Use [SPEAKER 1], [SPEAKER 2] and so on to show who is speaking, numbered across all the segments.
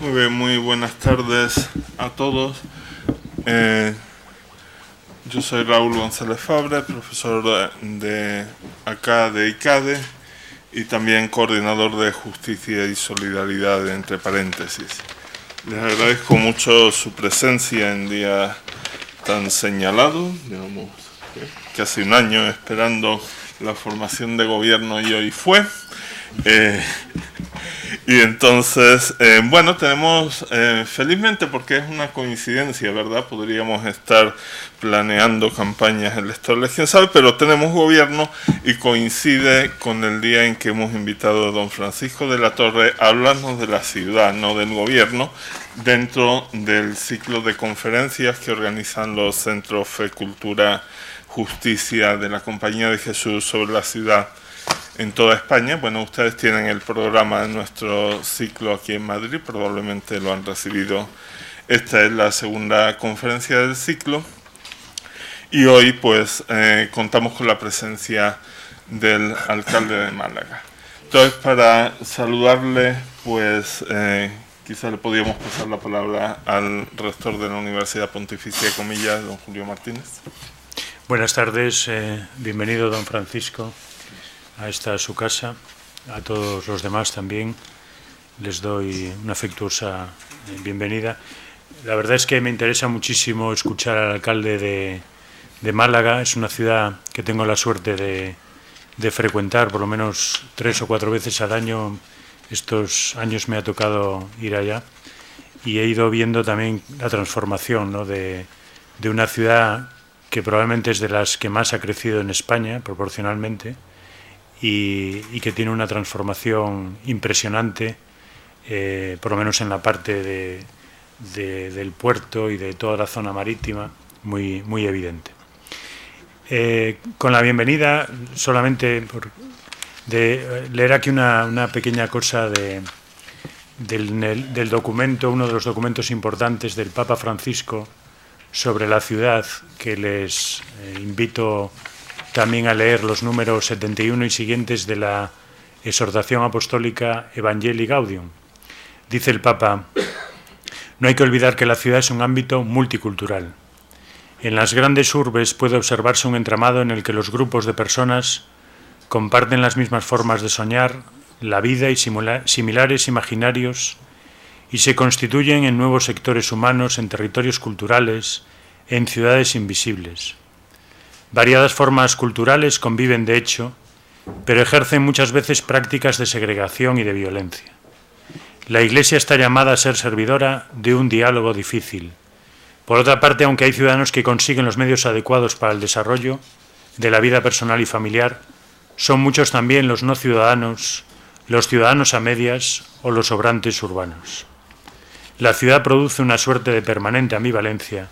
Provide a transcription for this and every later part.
[SPEAKER 1] Muy bien, muy buenas tardes a todos. Yo soy Raúl González Fabra, profesor de acá de ICADE y también coordinador de Justicia y Solidaridad, entre paréntesis. Les agradezco mucho su presencia en día tan señalado, digamos, casi un año esperando la formación de gobierno y hoy fue. Y entonces, bueno, tenemos, felizmente, porque es una coincidencia, ¿verdad? Podríamos estar planeando campañas electorales, quién sabe, pero tenemos gobierno y coincide con el día en que hemos invitado a don Francisco de la Torre a hablarnos de la ciudad, no del gobierno, dentro del ciclo de conferencias que organizan los Centros Fe, Cultura, Justicia de la Compañía de Jesús sobre la ciudad en toda España. Bueno, ustedes tienen el programa de nuestro ciclo aquí en Madrid, probablemente lo han recibido. Esta es la segunda conferencia del ciclo y hoy pues contamos con la presencia del alcalde de Málaga. Entonces, para saludarle, pues quizá le podríamos pasar la palabra al rector de la Universidad Pontificia de Comillas, don Julio Martínez.
[SPEAKER 2] Buenas tardes, bienvenido don Francisco a esta su casa, a todos los demás también les doy una afectuosa bienvenida. La verdad es que me interesa muchísimo escuchar al alcalde de Málaga. Es una ciudad que tengo la suerte de frecuentar por lo menos 3 o 4 veces al año. Estos años me ha tocado ir allá y he ido viendo también la transformación, ¿no?, de una ciudad que probablemente es de las que más ha crecido en España proporcionalmente, y que tiene una transformación impresionante, por lo menos en la parte del puerto y de toda la zona marítima, muy, muy evidente. Con la bienvenida, solamente de leer aquí una pequeña cosa del documento, uno de los documentos importantes del Papa Francisco sobre la ciudad, que les invito también a leer los números 71 y siguientes de la exhortación apostólica Evangelii Gaudium. Dice el Papa: no hay que olvidar que la ciudad es un ámbito multicultural. En las grandes urbes puede observarse un entramado en el que los grupos de personas comparten las mismas formas de soñar, la vida y similares imaginarios, y se constituyen en nuevos sectores humanos, en territorios culturales, en ciudades invisibles. Variadas formas culturales conviven de hecho, pero ejercen muchas veces prácticas de segregación y de violencia. La Iglesia está llamada a ser servidora de un diálogo difícil. Por otra parte, aunque hay ciudadanos que consiguen los medios adecuados para el desarrollo de la vida personal y familiar, son muchos también los no ciudadanos, los ciudadanos a medias o los obrantes urbanos. La ciudad produce una suerte de permanente ambivalencia,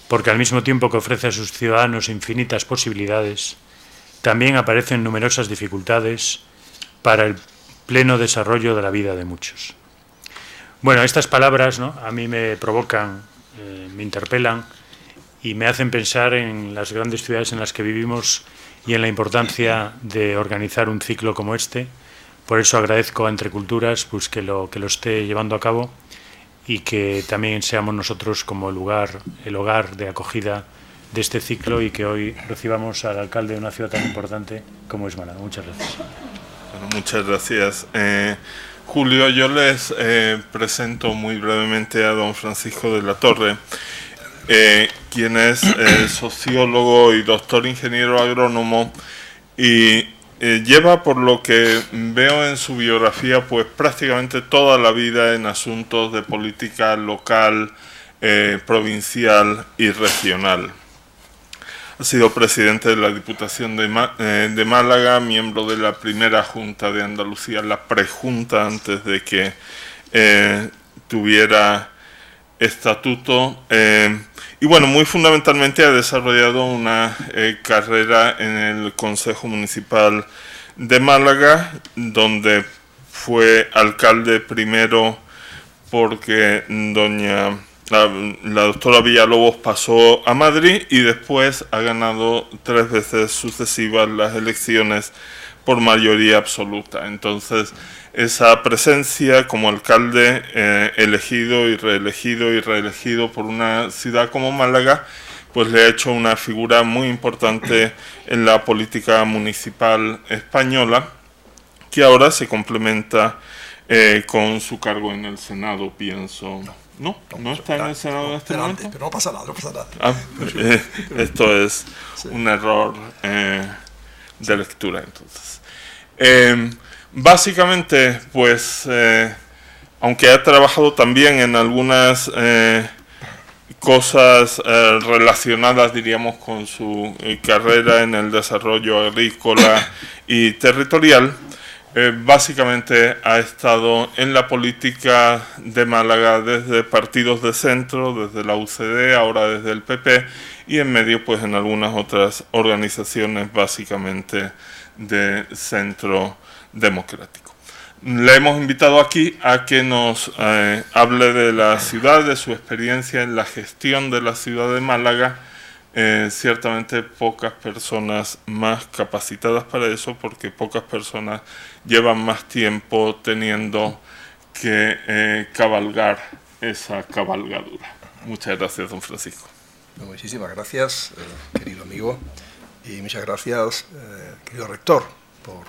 [SPEAKER 2] porque al mismo tiempo que ofrece a sus ciudadanos infinitas posibilidades, también aparecen numerosas dificultades para el pleno desarrollo de la vida de muchos. Bueno, estas palabras, ¿no?, a mí me provocan, me interpelan y me hacen pensar en las grandes ciudades en las que vivimos y en la importancia de organizar un ciclo como este. Por eso agradezco a Entre Culturas pues, que lo esté llevando a cabo, y que también seamos nosotros como el hogar de acogida de este ciclo, y que hoy recibamos al alcalde de una ciudad tan importante como es Málaga. Muchas gracias.
[SPEAKER 1] Bueno, muchas gracias. Julio, yo les presento muy brevemente a don Francisco de la Torre, quien es sociólogo y doctor ingeniero agrónomo, y lleva, por lo que veo en su biografía, pues prácticamente toda la vida en asuntos de política local, provincial y regional. Ha sido presidente de la Diputación de Málaga, miembro de la primera Junta de Andalucía, la prejunta antes de que tuviera estatuto. Y bueno, muy fundamentalmente ha desarrollado una carrera en el Consejo Municipal de Málaga, donde fue alcalde primero porque la doctora Villalobos pasó a Madrid, y después ha ganado 3 veces sucesivas las elecciones por mayoría absoluta. Entonces, esa presencia como alcalde elegido y reelegido por una ciudad como Málaga, pues le ha hecho una figura muy importante en la política municipal española, que ahora se complementa con su cargo en el Senado, pienso. No está en el Senado en este momento.
[SPEAKER 3] Pero no pasa nada, no pasa nada.
[SPEAKER 1] Esto es un error de lectura, entonces. Básicamente, pues, aunque ha trabajado también en algunas cosas relacionadas, diríamos, con su carrera en el desarrollo agrícola y territorial, básicamente ha estado en la política de Málaga desde partidos de centro, desde la UCD, ahora desde el PP, y en medio pues en algunas otras organizaciones básicamente de centro democrático. Le hemos invitado aquí a que nos hable de la ciudad, de su experiencia en la gestión de la ciudad de Málaga. Ciertamente pocas personas más capacitadas para eso, porque pocas personas llevan más tiempo teniendo que cabalgar esa cabalgadura. Muchas gracias, don Francisco.
[SPEAKER 3] Muchísimas gracias, querido amigo, y muchas gracias, querido rector, por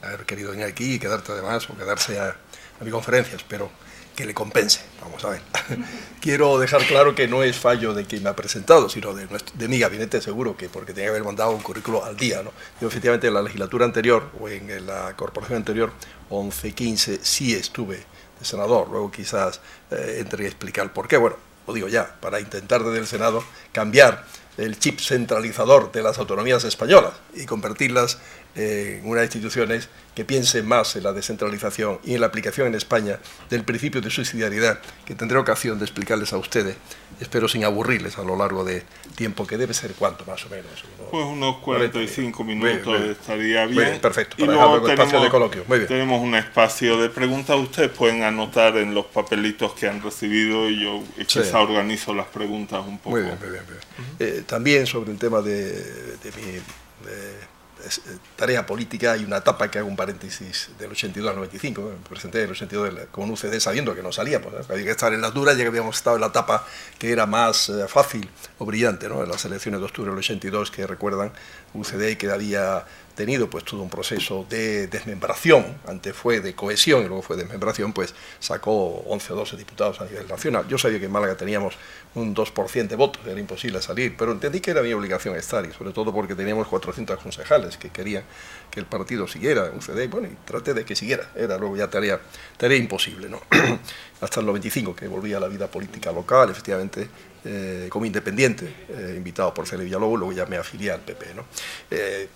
[SPEAKER 3] haber querido venir aquí y quedarte además, o quedarse a mi conferencia. Espero que le compense. Vamos a ver. Quiero dejar claro que no es fallo de quien me ha presentado, sino de mi gabinete, seguro, que porque tenía que haber mandado un currículo al día, ¿no? Yo efectivamente en la legislatura anterior, o en la corporación anterior, 11-15, sí estuve de senador. Luego quizás entre a explicar por qué. Bueno, lo digo ya, para intentar desde el Senado cambiar el chip centralizador de las autonomías españolas y convertirlas en unas instituciones que piensen más en la descentralización y en la aplicación en España del principio de subsidiariedad, que tendré ocasión de explicarles a ustedes, espero sin aburrirles a lo largo de tiempo, que debe ser cuánto más o menos.
[SPEAKER 1] Pues unos 45 minutos estaría bien.
[SPEAKER 3] Muy bien, perfecto.
[SPEAKER 1] Y luego tenemos un espacio de preguntas. Ustedes pueden anotar en los papelitos que han recibido y yo quizá organizo las preguntas un poco.
[SPEAKER 3] Muy bien. También sobre el tema de mi tarea política, hay una etapa que hago un paréntesis del 82 al 95, me presenté en el 82 con un UCD sabiendo que no salíamos, ¿no? Había que estar en las duras, ya que habíamos estado en la etapa que era más fácil o brillante, ¿no? En las elecciones de octubre del 82, que recuerdan, UCD que había tenido pues todo un proceso de desmembración, antes fue de cohesión y luego fue de desmembración, pues sacó 11 o 12 diputados a nivel nacional. Yo sabía que en Málaga teníamos un 2% de votos, era imposible salir, pero entendí que era mi obligación estar, y sobre todo porque teníamos 400 concejales que querían que el partido siguiera, UCD, bueno, y traté de que siguiera, era luego ya tarea imposible, ¿no? Hasta el 95, que volví a la vida política local, efectivamente, como independiente, invitado por Félix Villalobos, luego ya me afilié al PP, ¿no?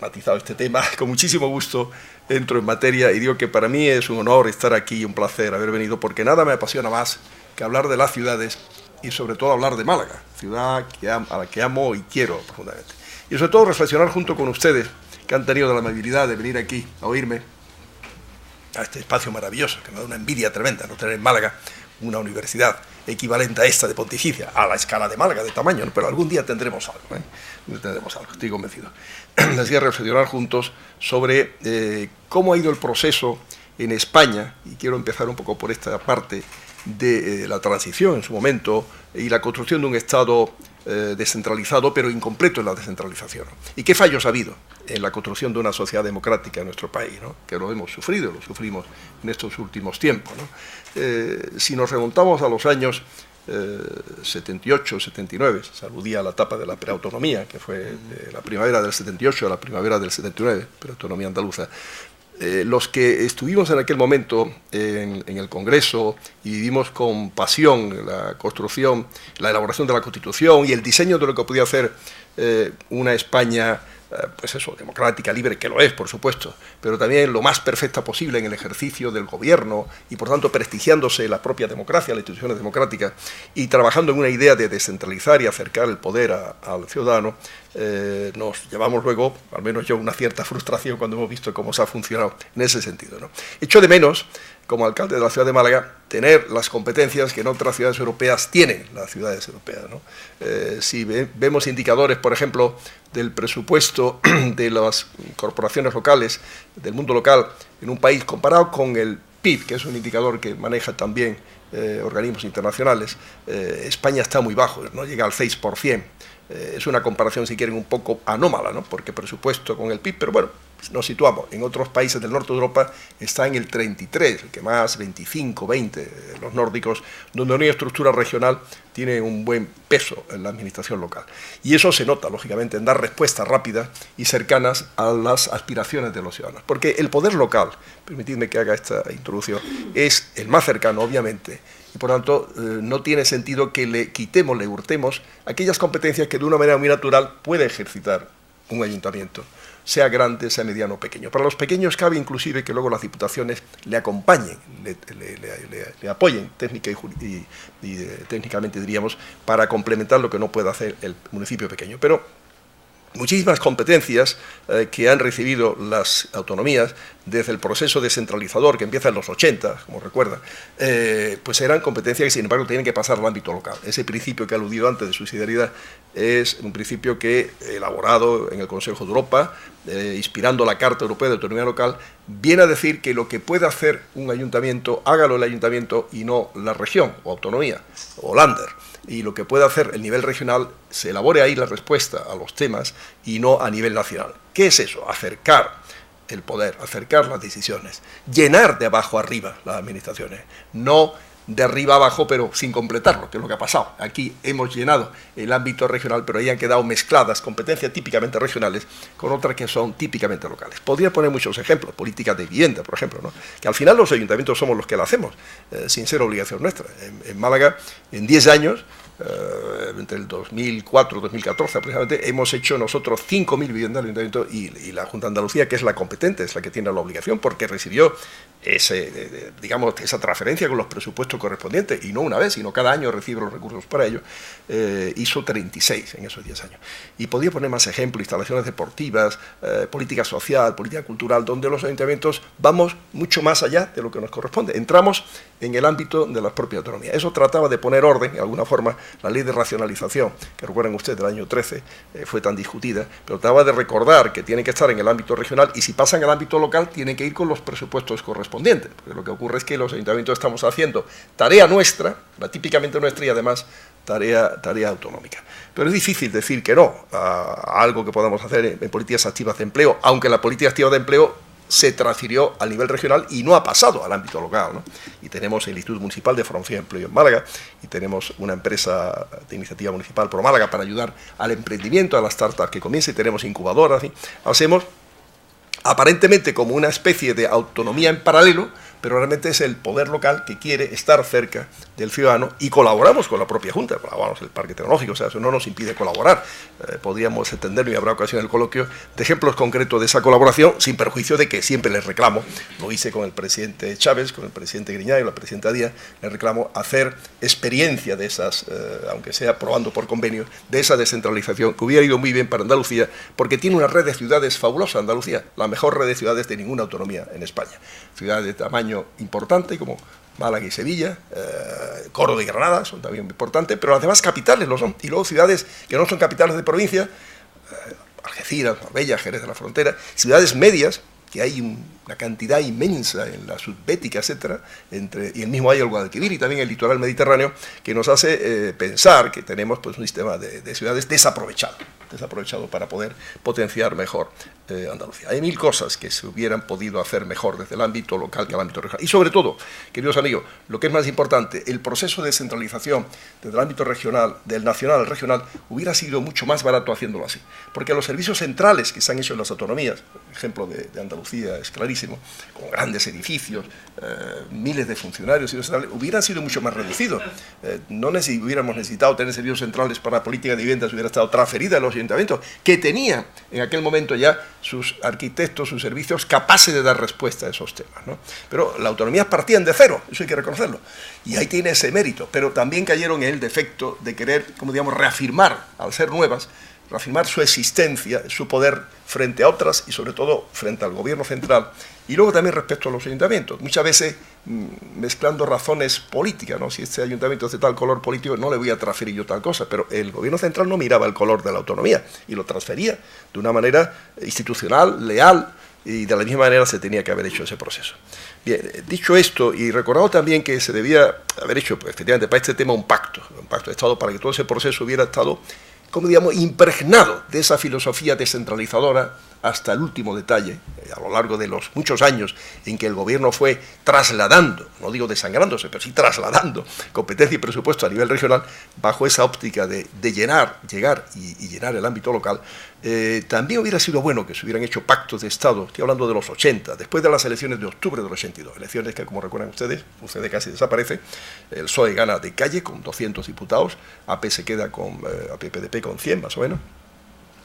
[SPEAKER 3] Matizado este tema, con muchísimo gusto entro en materia y digo que para mí es un honor estar aquí y un placer haber venido, porque nada me apasiona más que hablar de las ciudades y sobre todo hablar de Málaga, ciudad a la que amo y quiero profundamente. Y sobre todo reflexionar junto con ustedes, que han tenido la amabilidad de venir aquí a oírme, a este espacio maravilloso, que me da una envidia tremenda no tener en Málaga una universidad equivalente a esta de Pontificia, a la escala de Málaga, de tamaño, ¿no? Pero algún día tendremos algo, tendremos algo, estoy convencido. Les voy a reflexionar juntos sobre cómo ha ido el proceso en España, y quiero empezar un poco por esta parte de la transición en su momento y la construcción de un Estado descentralizado, pero incompleto en la descentralización, ¿no? Y qué fallos ha habido en la construcción de una sociedad democrática en nuestro país, ¿no? Que lo hemos sufrido, lo sufrimos en estos últimos tiempos, ¿no? Si nos remontamos a los años 78, 79, se aludía a la etapa de la preautonomía, que fue de la primavera del 78 a la primavera del 79, preautonomía andaluza. Los que estuvimos en aquel momento en el Congreso y vivimos con pasión la construcción, la elaboración de la Constitución y el diseño de lo que podía hacer una España, pues eso, democrática, libre, que lo es, por supuesto, pero también lo más perfecta posible en el ejercicio del gobierno y, por tanto, prestigiándose la propia democracia, las instituciones democráticas, y trabajando en una idea de descentralizar y acercar el poder al ciudadano, nos llevamos luego, al menos yo, una cierta frustración cuando hemos visto cómo se ha funcionado en ese sentido, ¿no? Echo de menos como alcalde de la ciudad de Málaga, tener las competencias que en otras ciudades europeas tienen las ciudades europeas, ¿no? Si vemos indicadores, por ejemplo, del presupuesto de las corporaciones locales, del mundo local, en un país comparado con el PIB, que es un indicador que maneja también organismos internacionales, España está muy bajo, no llega al 6%. Es una comparación, si quieren, un poco anómala, ¿no? Porque presupuesto con el PIB, pero bueno, nos situamos. En otros países del norte de Europa está en el 33, el que más, 25, 20, los nórdicos, donde una estructura regional tiene un buen peso en la administración local. Y eso se nota, lógicamente, en dar respuestas rápidas y cercanas a las aspiraciones de los ciudadanos. Porque el poder local, permitidme que haga esta introducción, es el más cercano, obviamente, y por tanto no tiene sentido que le quitemos, le hurtemos aquellas competencias que de una manera muy natural puede ejercitar un ayuntamiento, sea grande, sea mediano o pequeño. Para los pequeños cabe inclusive que luego las diputaciones le acompañen, le apoyen técnica y técnicamente, diríamos, para complementar lo que no puede hacer el municipio pequeño. Pero muchísimas competencias que han recibido las autonomías desde el proceso descentralizador que empieza en los 80, como recuerdan, pues eran competencias que sin embargo tienen que pasar al ámbito local. Ese principio que he aludido antes de subsidiariedad es un principio que, elaborado en el Consejo de Europa, inspirando la Carta Europea de Autonomía Local, viene a decir que lo que puede hacer un ayuntamiento, hágalo el ayuntamiento y no la región o autonomía o Länder. Y lo que puede hacer el nivel regional, se elabore ahí la respuesta a los temas y no a nivel nacional. ¿Qué es eso? Acercar el poder, acercar las decisiones, llenar de abajo arriba las administraciones, no de arriba abajo pero sin completarlo, que es lo que ha pasado. Aquí hemos llenado el ámbito regional, pero ahí han quedado mezcladas competencias típicamente regionales con otras que son típicamente locales. Podría poner muchos ejemplos, políticas de vivienda, por ejemplo, ¿no? Que al final los ayuntamientos somos los que la hacemos, sin ser obligación nuestra. En Málaga, en 10 años, entre el 2004 y 2014 aproximadamente, hemos hecho nosotros 5.000 viviendas del ayuntamiento y la Junta de Andalucía, que es la competente, es la que tiene la obligación, porque recibió esa transferencia con los presupuestos correspondientes, y no una vez, sino cada año recibe los recursos para ello, hizo 36 en esos 10 años. Y podría poner más ejemplos, instalaciones deportivas, política social, política cultural, donde los ayuntamientos vamos mucho más allá de lo que nos corresponde. Entramos en el ámbito de la propia autonomía. Eso trataba de poner orden, de alguna forma. La ley de racionalización, que recuerdan ustedes del año 13, fue tan discutida, pero trataba de recordar que tiene que estar en el ámbito regional y si pasan al ámbito local tienen que ir con los presupuestos correspondientes, porque lo que ocurre es que los ayuntamientos estamos haciendo tarea nuestra, la típicamente nuestra, y además tarea autonómica. Pero es difícil decir que no a algo que podamos hacer en políticas activas de empleo, aunque la política activa de empleo se transfirió al nivel regional y no ha pasado al ámbito local, ¿no? Y tenemos el Instituto Municipal de Formación y Empleo en Málaga, y tenemos una empresa de iniciativa municipal Pro Málaga para ayudar al emprendimiento, a las startups que comiencen, y tenemos incubadoras, ¿sí? Hacemos aparentemente como una especie de autonomía en paralelo, pero realmente es el poder local que quiere estar cerca del ciudadano, y colaboramos con la propia Junta, colaboramos en el Parque Tecnológico, o sea, eso no nos impide colaborar. Podríamos entenderlo, y habrá ocasión en el coloquio, de ejemplos concretos de esa colaboración, sin perjuicio de que siempre les reclamo, lo hice con el presidente Chávez, con el presidente Griñán y la presidenta Díaz, les reclamo hacer experiencia de esas, aunque sea probando por convenio, de esa descentralización, que hubiera ido muy bien para Andalucía, porque tiene una red de ciudades fabulosa, Andalucía, la mejor red de ciudades de ninguna autonomía en España. Ciudades de tamaño importante como Málaga y Sevilla, Córdoba y Granada son también importantes, pero las demás capitales lo son. Y luego ciudades que no son capitales de provincia, Algeciras, Marbella, Jerez de la Frontera, ciudades medias, que hay una cantidad inmensa en la subbética, etcétera, y el mismo hay el Guadalquivir y también el litoral mediterráneo, que nos hace pensar que tenemos pues un sistema de ciudades desaprovechado para poder potenciar mejor Andalucía. Hay mil cosas que se hubieran podido hacer mejor desde el ámbito local que al ámbito regional. Y sobre todo, queridos amigos, lo que es más importante, el proceso de descentralización desde el ámbito regional, del nacional al regional, hubiera sido mucho más barato haciéndolo así. Porque los servicios centrales que se han hecho en las autonomías, el ejemplo de Andalucía es clarísimo, con grandes edificios, miles de funcionarios, hubieran sido mucho más reducidos. No hubiéramos necesitado tener servicios centrales para la política de viviendas, hubiera estado transferida a los ayuntamientos, que tenían en aquel momento ya sus arquitectos, sus servicios capaces de dar respuesta a esos temas, ¿no? Pero las autonomías partían de cero, eso hay que reconocerlo, y ahí tiene ese mérito, pero también cayeron en el defecto de querer, como digamos, reafirmar, al ser nuevas, reafirmar su existencia, su poder frente a otras y sobre todo frente al gobierno central, y luego también respecto a los ayuntamientos, muchas veces mezclando razones políticas, ¿no? Si este ayuntamiento es de tal color político, no le voy a transferir yo tal cosa, pero el gobierno central no miraba el color de la autonomía y lo transfería de una manera institucional, leal, y de la misma manera se tenía que haber hecho ese proceso. Bien, dicho esto, y recordado también que se debía haber hecho, pues, efectivamente, para este tema un pacto de Estado, para que todo ese proceso hubiera estado, como digamos, impregnado de esa filosofía descentralizadora hasta el último detalle, a lo largo de los muchos años en que el gobierno fue trasladando, no digo desangrándose, pero sí trasladando competencia y presupuesto a nivel regional, bajo esa óptica de llegar y llenar el ámbito local. También hubiera sido bueno que se hubieran hecho pactos de Estado, estoy hablando de los 80, después de las elecciones de octubre del 82, elecciones que, como recuerdan ustedes, UCD casi desaparece, el PSOE gana de calle con 200 diputados, AP se queda con, PDP con 100 más o menos,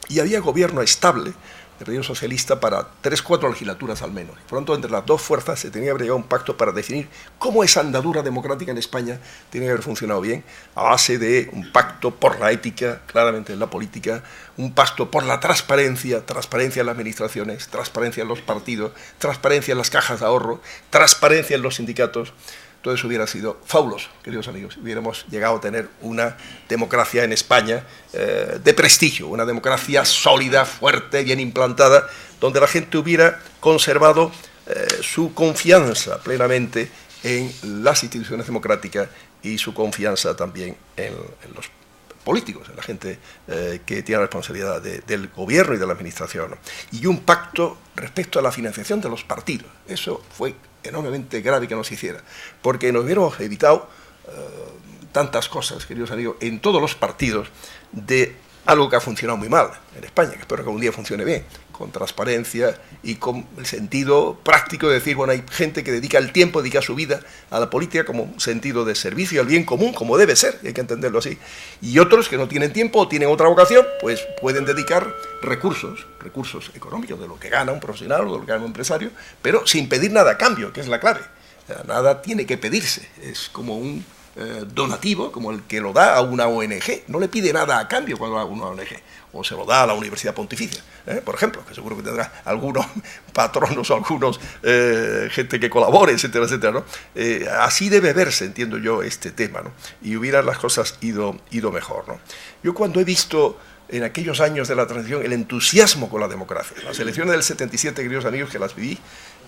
[SPEAKER 3] y había gobierno estable del Partido Socialista para 3-4 legislaturas al menos. Por lo tanto, entre las dos fuerzas se tenía que haber llegado a un pacto para definir cómo esa andadura democrática en España tiene que haber funcionado bien, a base de un pacto por la ética, claramente en la política, un pacto por la transparencia en las administraciones, transparencia en los partidos, transparencia en las cajas de ahorro, transparencia en los sindicatos. Todo eso hubiera sido fabuloso, queridos amigos. Hubiéramos llegado a tener una democracia en España de prestigio, una democracia sólida, fuerte, bien implantada, donde la gente hubiera conservado su confianza plenamente en las instituciones democráticas y su confianza también en los políticos, en la gente que tiene la responsabilidad del gobierno y de la administración, ¿no? Y un pacto respecto a la financiación de los partidos. Eso fue enormemente grave que no se hiciera, porque nos hubiéramos evitado tantas cosas, queridos amigos, en todos los partidos, de algo que ha funcionado muy mal en España, que espero que algún día funcione bien, con transparencia y con el sentido práctico de decir, bueno, hay gente que dedica el tiempo, dedica su vida a la política como un sentido de servicio al bien común, como debe ser, y hay que entenderlo así, y otros que no tienen tiempo o tienen otra vocación, pues pueden dedicar recursos económicos de lo que gana un profesional o de lo que gana un empresario, pero sin pedir nada a cambio, que es la clave. O sea, nada tiene que pedirse, es como un donativo, como el que lo da a una ONG, no le pide nada a cambio cuando da a una ONG, o se lo da a la Universidad Pontificia, por ejemplo, que seguro que tendrá algunos patronos o algunos gente que colabore, etcétera, etcétera, ¿no? Así debe verse, entiendo yo, este tema, ¿no? Y hubieran las cosas ido mejor, ¿no? Yo cuando he visto en aquellos años de la transición el entusiasmo con la democracia, las elecciones del 77, queridos amigos, que las viví,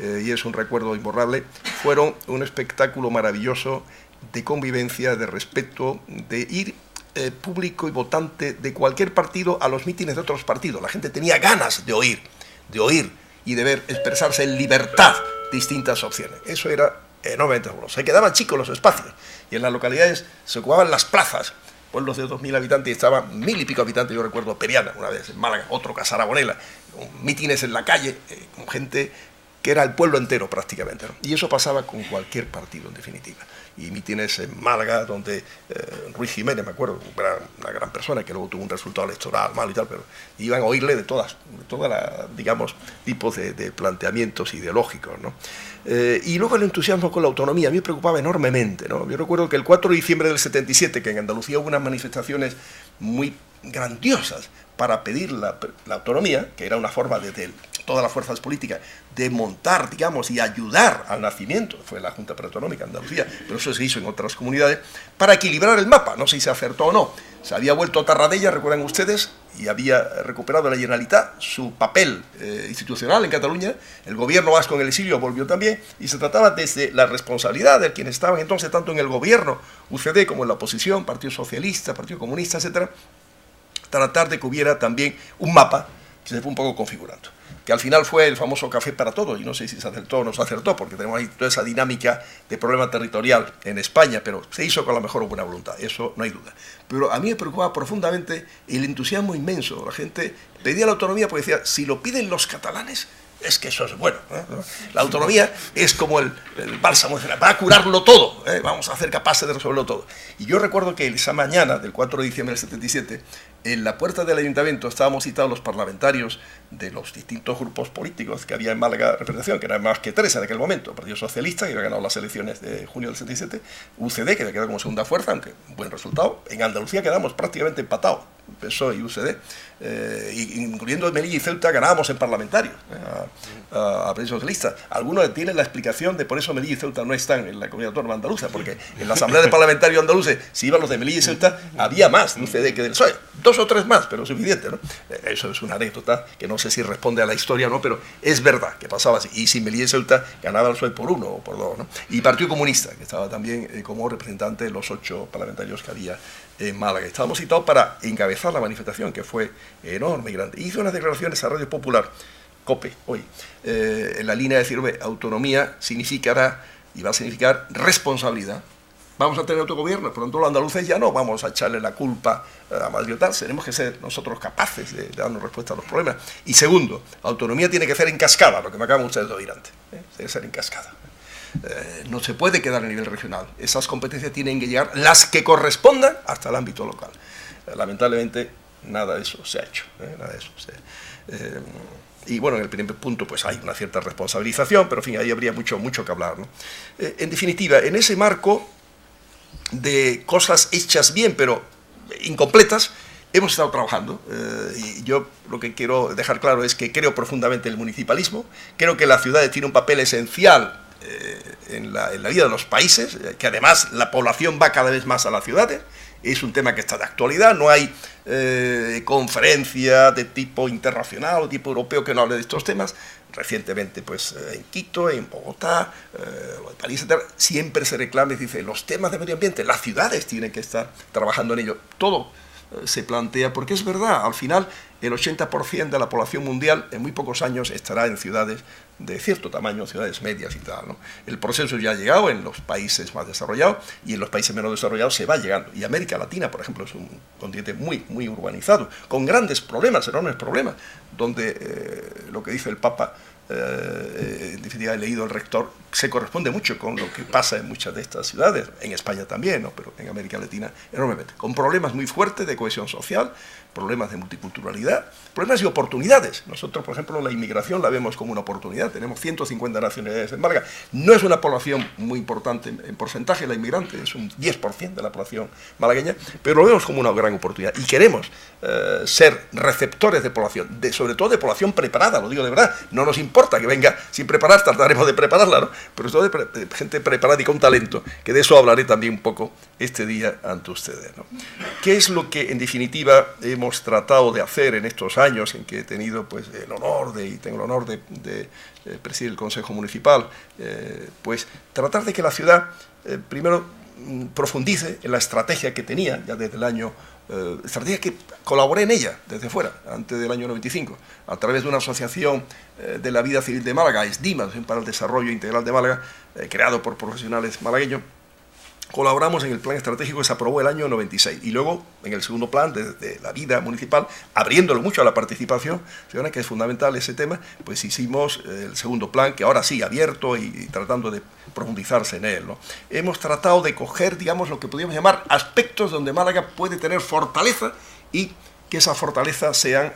[SPEAKER 3] y es un recuerdo imborrable, fueron un espectáculo maravilloso de convivencia, de respeto, de ir público y votante de cualquier partido a los mítines de otros partidos. La gente tenía ganas de oír y de ver expresarse en libertad distintas opciones. Eso era enormemente fabuloso. Se quedaban chicos los espacios y en las localidades se ocupaban las plazas. Pueblos de 2.000 habitantes y estaban 1.000 y pico habitantes, yo recuerdo Periana, una vez en Málaga, otro Casarabonela, mítines en la calle, con gente que era el pueblo entero prácticamente, ¿no? Y eso pasaba con cualquier partido, en definitiva. Y mítines en Málaga, donde Ruiz Jiménez, me acuerdo, una gran persona que luego tuvo un resultado electoral malo y tal, pero iban a oírle de todas digamos, tipos de planteamientos ideológicos, ¿no? Y luego el entusiasmo con la autonomía, a mí me preocupaba enormemente, ¿no? Yo recuerdo que el 4 de diciembre del 77, que en Andalucía hubo unas manifestaciones muy grandiosas para pedir la autonomía, que era una forma de todas las fuerzas políticas de montar, digamos, y ayudar al nacimiento, fue la Junta Preautonómica de Andalucía, pero eso se hizo en otras comunidades, para equilibrar el mapa, no sé si se acertó o no. Se había vuelto a Tarradella, recuerdan ustedes, y había recuperado la Generalitat su papel institucional en Cataluña, el gobierno vasco en el exilio volvió también, y se trataba desde la responsabilidad de quienes estaban entonces tanto en el gobierno UCD como en la oposición, Partido Socialista, Partido Comunista, etcétera, tratar de que hubiera también un mapa que se fue un poco configurando, que al final fue el famoso café para todos, y no sé si se acertó o no se acertó, porque tenemos ahí toda esa dinámica de problema territorial en España, pero se hizo con la mejor buena voluntad, eso no hay duda. Pero a mí me preocupaba profundamente el entusiasmo inmenso, la gente pedía la autonomía porque decía, si lo piden los catalanes, es que eso es bueno, ¿eh? La autonomía es como el bálsamo, va a curarlo todo, vamos a ser capaces de resolverlo todo. Y yo recuerdo que esa mañana del 4 de diciembre del 77, En la puerta del ayuntamiento estábamos citados los parlamentarios de los distintos grupos políticos que había en Málaga representación, que eran más que 3 en aquel momento: el Partido Socialista, que había ganado las elecciones de junio del 77, UCD, que había quedado como segunda fuerza, aunque buen resultado. En Andalucía quedamos prácticamente empatados, PSOE y UCD, incluyendo Melilla y Ceuta, ganábamos en parlamentarios a Partido Socialista. Algunos tienen la explicación de por eso Melilla y Ceuta no están en la comunidad autónoma andaluza, porque en la asamblea de parlamentarios andaluces, si iban los de Melilla y Ceuta, había más de UCD que del PSOE, 2 o 3 más, pero suficiente, ¿no? Eso es una anécdota que no sé si responde a la historia o no, pero es verdad que pasaba así. Y si Melilla y Ceuta ganaba el PSOE por 1 o por 2, ¿no? Y Partido Comunista, que estaba también como representante de los 8 parlamentarios que había en Málaga. Estábamos citados para encabezar la manifestación, que fue enorme y grande. Hizo unas declaraciones a Radio Popular, COPE, hoy, en la línea de decir: autonomía significará y va a significar responsabilidad. Vamos a tener autogobierno, por lo tanto los andaluces ya no vamos a echarle la culpa a Madrid o tal, tenemos que ser nosotros capaces de darnos respuesta a los problemas. Y segundo, autonomía tiene que ser en cascada, lo que me acaban ustedes de oír antes, debe ser en cascada. No se puede quedar a nivel regional, esas competencias tienen que llegar, las que correspondan, hasta el ámbito local. Lamentablemente nada de eso se ha hecho, nada de eso y bueno, en el primer punto pues hay una cierta responsabilización, pero en fin, ahí habría mucho que hablar, ¿no? En definitiva, en ese marco de cosas hechas bien pero incompletas, hemos estado trabajando, y yo lo que quiero dejar claro es que creo profundamente en el municipalismo, creo que la ciudad tiene un papel esencial en la vida de los países, que además la población va cada vez más a las ciudades. Es un tema que está de actualidad, no hay conferencia de tipo internacional o tipo europeo que no hable de estos temas. Recientemente, pues en Quito, en Bogotá, en París, etc., siempre se reclama y dice: los temas de medio ambiente, las ciudades tienen que estar trabajando en ello. Todo se plantea, porque es verdad, al final el 80% de la población mundial en muy pocos años estará en ciudades de cierto tamaño, ciudades medias y tal, ¿no? El proceso ya ha llegado en los países más desarrollados, y en los países menos desarrollados se va llegando. Y América Latina, por ejemplo, es un continente muy urbanizado, con grandes problemas, enormes problemas, donde lo que dice el Papa, en definitiva he leído el rector, se corresponde mucho con lo que pasa en muchas de estas ciudades, en España también, ¿no? Pero en América Latina enormemente, con problemas muy fuertes de cohesión social, problemas de multiculturalidad, problemas y oportunidades. Nosotros, por ejemplo, la inmigración la vemos como una oportunidad. Tenemos 150 nacionalidades en Málaga. No es una población muy importante en porcentaje, la inmigrante es un 10% de la población malagueña, pero lo vemos como una gran oportunidad. Y queremos ser receptores de población, sobre todo de población preparada, lo digo de verdad. No nos importa que venga sin preparar, trataremos de prepararla, ¿no? Pero sobre todo de gente preparada y con talento, que de eso hablaré también un poco este día ante ustedes, ¿no? ¿Qué es lo que, en definitiva, hemos tratado de hacer en estos años en que he tenido pues tengo el honor de presidir el Consejo Municipal? Pues tratar de que la ciudad primero profundice en la estrategia que tenía ya desde el año, estrategia que colaboré en ella desde fuera, antes del año 95, a través de una asociación de la vida civil de Málaga, SDIMA, para el Desarrollo Integral de Málaga, creado por profesionales malagueños. Colaboramos en el plan estratégico que se aprobó el año 96, y luego en el segundo plan de la vida municipal, abriéndolo mucho a la participación ciudadana, que es fundamental ese tema, pues hicimos el segundo plan, que ahora sí abierto y tratando de profundizarse en él, ¿no? Hemos tratado de coger, digamos, lo que podríamos llamar aspectos donde Málaga puede tener fortaleza, y que esa fortaleza sean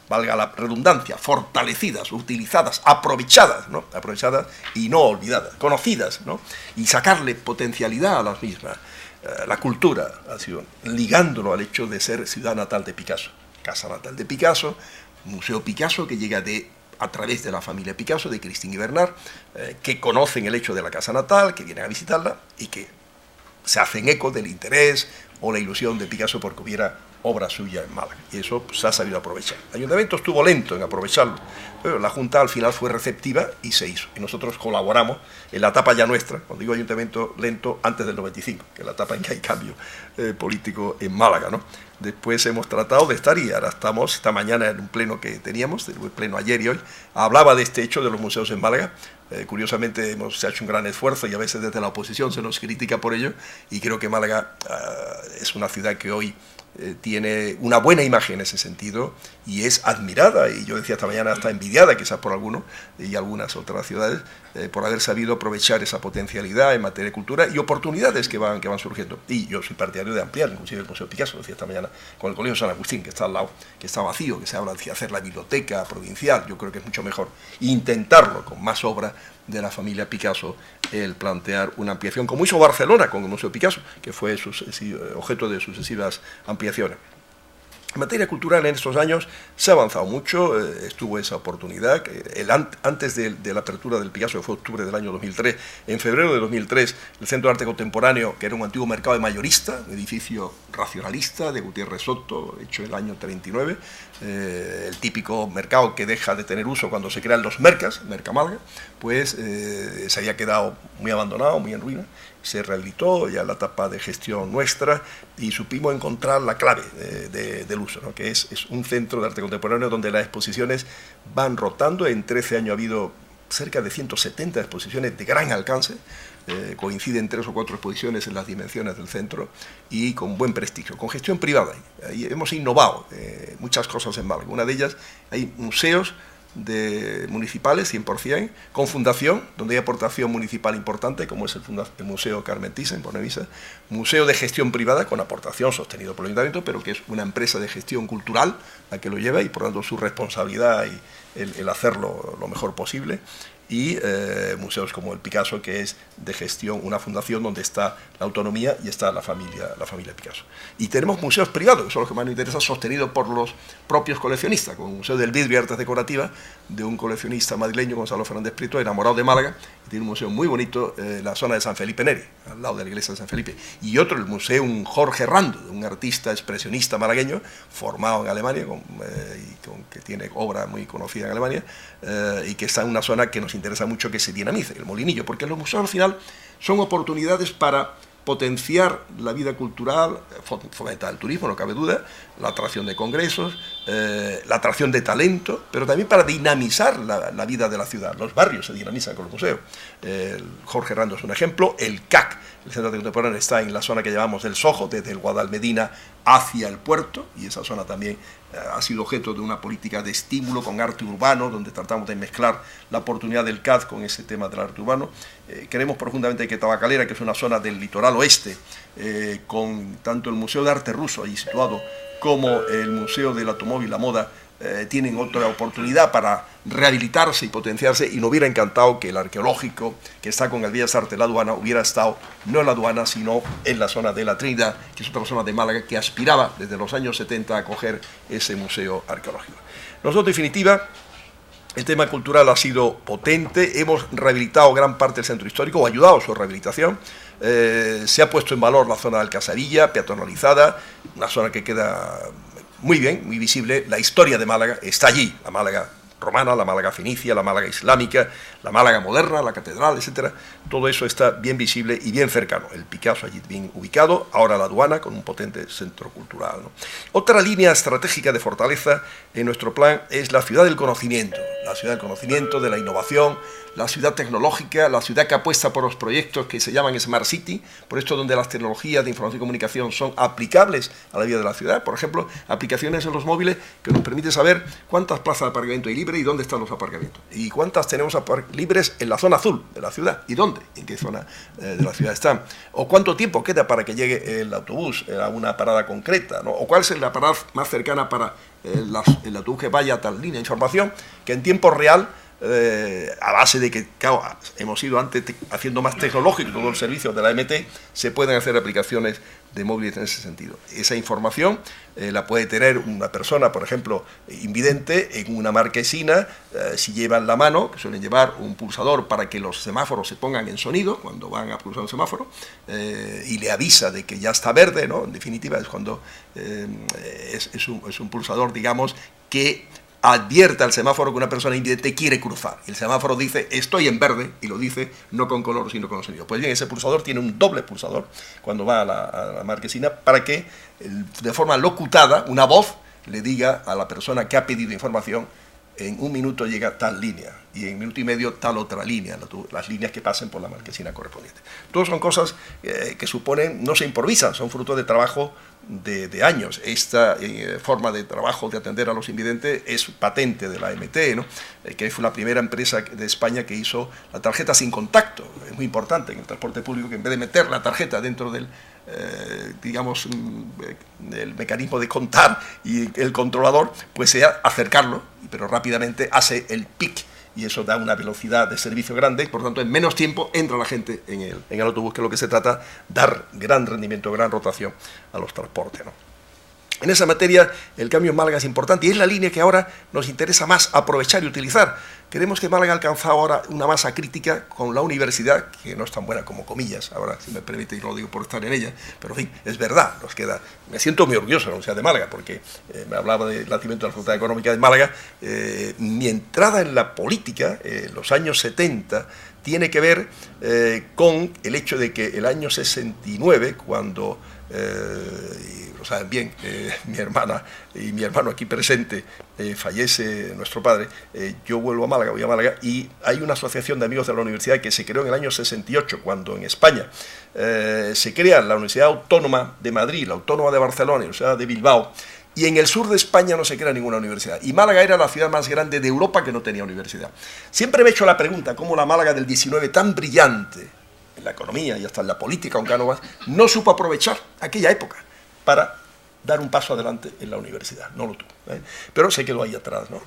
[SPEAKER 3] valga la redundancia, fortalecidas, utilizadas, aprovechadas, ¿no? Aprovechadas y no olvidadas, conocidas, ¿no? Y sacarle potencialidad a las mismas. La cultura ha sido ligándolo al hecho de ser ciudad natal de Picasso, casa natal de Picasso, Museo Picasso, que llega a través de la familia Picasso, de Christine y Bernard, que conocen el hecho de la casa natal, que vienen a visitarla y que se hacen eco del interés o la ilusión de Picasso porque hubiera obra suya en Málaga, y eso se ha sabido aprovechar. El ayuntamiento estuvo lento en aprovecharlo, pero la Junta al final fue receptiva y se hizo, y nosotros colaboramos en la etapa ya nuestra. Cuando digo ayuntamiento lento, antes del 95, que es la etapa en que hay cambio político en Málaga, ¿no? Después hemos tratado de estar, y ahora estamos, esta mañana en un pleno que teníamos, el pleno ayer y hoy, hablaba de este hecho de los museos en Málaga. Curiosamente se ha hecho un gran esfuerzo, y a veces desde la oposición se nos critica por ello, y creo que Málaga es una ciudad que hoy tiene una buena imagen en ese sentido, y es admirada, y yo decía esta mañana hasta envidiada quizás por algunos y algunas otras ciudades, por haber sabido aprovechar esa potencialidad en materia de cultura y oportunidades que van surgiendo. Y yo soy partidario de ampliar, inclusive el Museo Picasso, lo decía esta mañana, con el Colegio San Agustín, que está al lado, que está vacío, que se habla de hacer la biblioteca provincial. Yo creo que es mucho mejor intentarlo con más obra de la familia Picasso, el plantear una ampliación, como hizo Barcelona con el Museo Picasso, que fue objeto de sucesivas ampliaciones. En materia cultural en estos años se ha avanzado mucho, estuvo esa oportunidad, antes de la apertura del Picasso, que fue octubre del año 2003, en febrero de 2003, el Centro de Arte Contemporáneo, que era un antiguo mercado de mayorista, un edificio racionalista de Gutiérrez Soto, hecho en el año 39, el típico mercado que deja de tener uso cuando se crean los mercas, Mercamalga, pues se había quedado muy abandonado, muy en ruina. Se rehabilitó ya la etapa de gestión nuestra y supimos encontrar la clave del uso, ¿no? Que es un centro de arte contemporáneo donde las exposiciones van rotando. En 13 años ha habido cerca de 170 exposiciones de gran alcance, coinciden 3 o 4 exposiciones en las dimensiones del centro y con buen prestigio, con gestión privada. Ahí hemos innovado muchas cosas en Málaga. Una de ellas, hay museos municipales 100%, con fundación, donde hay aportación municipal importante, como es el Museo Carmen Thyssen en Bonavisa, museo de gestión privada con aportación sostenido por el Ayuntamiento, pero que es una empresa de gestión cultural la que lo lleva y por lo tanto su responsabilidad y el hacerlo lo mejor posible, y museos como el Picasso, que es de gestión, una fundación donde está la autonomía y está la familia Picasso. Y tenemos museos privados, que son los que más nos interesan, sostenidos por los propios coleccionistas, como el Museo del Vidrio y Artes Decorativas, de un coleccionista madrileño, Gonzalo Fernández Prieto, enamorado de Málaga, y tiene un museo muy bonito en la zona de San Felipe Neri, al lado de la iglesia de San Felipe. Y otro, el Museo Jorge Rando, de un artista expresionista malagueño, formado en Alemania, que tiene obra muy conocida en Alemania, y que está en una zona que nos interesa mucho que se dinamice, el Molinillo, porque los museos al final son oportunidades para potenciar la vida cultural, fomentar el turismo, no cabe duda, la atracción de congresos, la atracción de talento, pero también para dinamizar la vida de la ciudad. Los barrios se dinamizan con los museos. El Jorge Rando es un ejemplo, el CAC, el Centro de Arte Contemporáneo, está en la zona que llamamos del Sojo, desde el Guadalmedina hacia el puerto, y esa zona también ha sido objeto de una política de estímulo con arte urbano, donde tratamos de mezclar la oportunidad del CAD con ese tema del arte urbano. Queremos profundamente que Tabacalera, que es una zona del litoral oeste, con tanto el Museo de Arte Ruso allí situado, como el Museo del Automóvil y la Moda, tienen otra oportunidad para rehabilitarse y potenciarse, y nos hubiera encantado que el arqueológico, que está con el Bellas Artes de la Aduana, hubiera estado no en la Aduana, sino en la zona de la Trinidad, que es otra zona de Málaga que aspiraba desde los años 70 a acoger ese museo arqueológico. Nosotros, en definitiva, el tema cultural ha sido potente, hemos rehabilitado gran parte del centro histórico, o ayudado a su rehabilitación. Se ha puesto en valor la zona del Casarilla, peatonalizada, una zona que queda muy bien, muy visible. La historia de Málaga está allí, la Málaga romana, la Málaga fenicia, la Málaga islámica, la Málaga moderna, la catedral, etcétera. Todo eso está bien visible y bien cercano. El Picasso allí bien ubicado, ahora la Aduana con un potente centro cultural, ¿no? Otra línea estratégica de fortaleza en nuestro plan es la ciudad del conocimiento, de la innovación, la ciudad tecnológica, la ciudad que apuesta por los proyectos que se llaman Smart City, por esto donde las tecnologías de información y comunicación son aplicables a la vida de la ciudad. Por ejemplo, aplicaciones en los móviles que nos permiten saber cuántas plazas de aparcamiento hay libres y dónde están los aparcamientos, y cuántas tenemos libres en la zona azul de la ciudad y dónde, en qué zona de la ciudad están, o cuánto tiempo queda para que llegue el autobús a una parada concreta, ¿no? O cuál es la parada más cercana para el autobús que vaya a tal línea. Información que en tiempo real, a base de que, claro, hemos ido antes haciendo más tecnológico todo el servicio de la MT, se pueden hacer aplicaciones de móviles en ese sentido. Esa información la puede tener una persona, por ejemplo, invidente, en una marquesina, si llevan la mano, que suelen llevar un pulsador para que los semáforos se pongan en sonido cuando van a pulsar un semáforo, y le avisa de que ya está verde, ¿no? En definitiva, es cuando es un pulsador, digamos, que advierta al semáforo que una persona invidente quiere cruzar. El semáforo dice, estoy en verde, y lo dice no con color, sino con sonido. Pues bien, ese pulsador tiene un doble pulsador cuando va a la marquesina, para que de forma locutada, una voz le diga a la persona que ha pedido información en 1 minuto llega tal línea y en 1 minuto y medio tal otra línea, las líneas que pasen por la marquesina correspondiente. Todas son cosas que suponen, no se improvisan, son fruto de trabajo de años. Esta forma de trabajo de atender a los invidentes es patente de la AMT, ¿no? Que fue la primera empresa de España que hizo la tarjeta sin contacto. Es muy importante en el transporte público que en vez de meter la tarjeta dentro del digamos, el mecanismo de contar y el controlador, pues sea acercarlo, pero rápidamente hace el pic y eso da una velocidad de servicio grande y por tanto en menos tiempo entra la gente en el autobús, que es lo que se trata, dar gran rendimiento, gran rotación a los transportes, ¿no? En esa materia el cambio en Málaga es importante y es la línea que ahora nos interesa más aprovechar y utilizar. Queremos que Málaga ha alcanzado ahora una masa crítica con la universidad, que no es tan buena como comillas, ahora si me permite, y no lo digo por estar en ella, pero en fin, es verdad, nos queda. Me siento muy orgulloso de la Universidad de Málaga, porque me hablaba del nacimiento de la Facultad Económica de Málaga. Mi entrada en la política, en los años 70, tiene que ver con el hecho de que el año 69, cuando... lo saben bien, mi hermana y mi hermano aquí presente, fallece nuestro padre, yo vuelvo a Málaga, voy a Málaga, y hay una asociación de amigos de la universidad que se creó en el año 68, cuando en España se crea la Universidad Autónoma de Madrid, la Autónoma de Barcelona, la Universidad de Bilbao, y en el sur de España no se crea ninguna universidad. Y Málaga era la ciudad más grande de Europa que no tenía universidad. Siempre me he hecho la pregunta, ¿cómo la Málaga del 19, tan brillante en la economía y hasta en la política, aunque no supo aprovechar aquella época para dar un paso adelante en la universidad? No lo tuvo, pero se quedó ahí atrás, ¿no?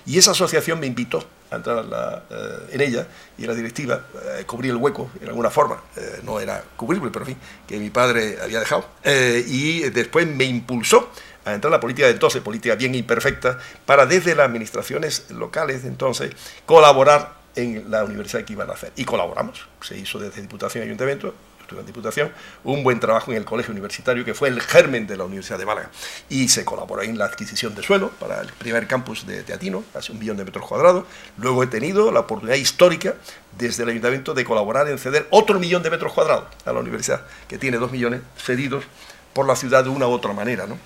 [SPEAKER 3] Y esa asociación me invitó a entrar en ella, y en la directiva cubrí el hueco en alguna forma, no era cubrible, pero en fin, que mi padre había dejado, y después me impulsó a entrar en la política de entonces, política bien imperfecta, para desde las administraciones locales de entonces colaborar en la universidad que iban a hacer. Y colaboramos, se hizo desde Diputación y Ayuntamiento, en Diputación, un buen trabajo en el colegio universitario, que fue el germen de la Universidad de Málaga, y se colaboró en la adquisición de suelo para el primer campus de Teatino, casi 1 millón de metros cuadrados. Luego he tenido la oportunidad histórica desde el Ayuntamiento de colaborar en ceder otro 1 millón de metros cuadrados a la universidad, que tiene 2 millones cedidos por la ciudad de una u otra manera, ¿no?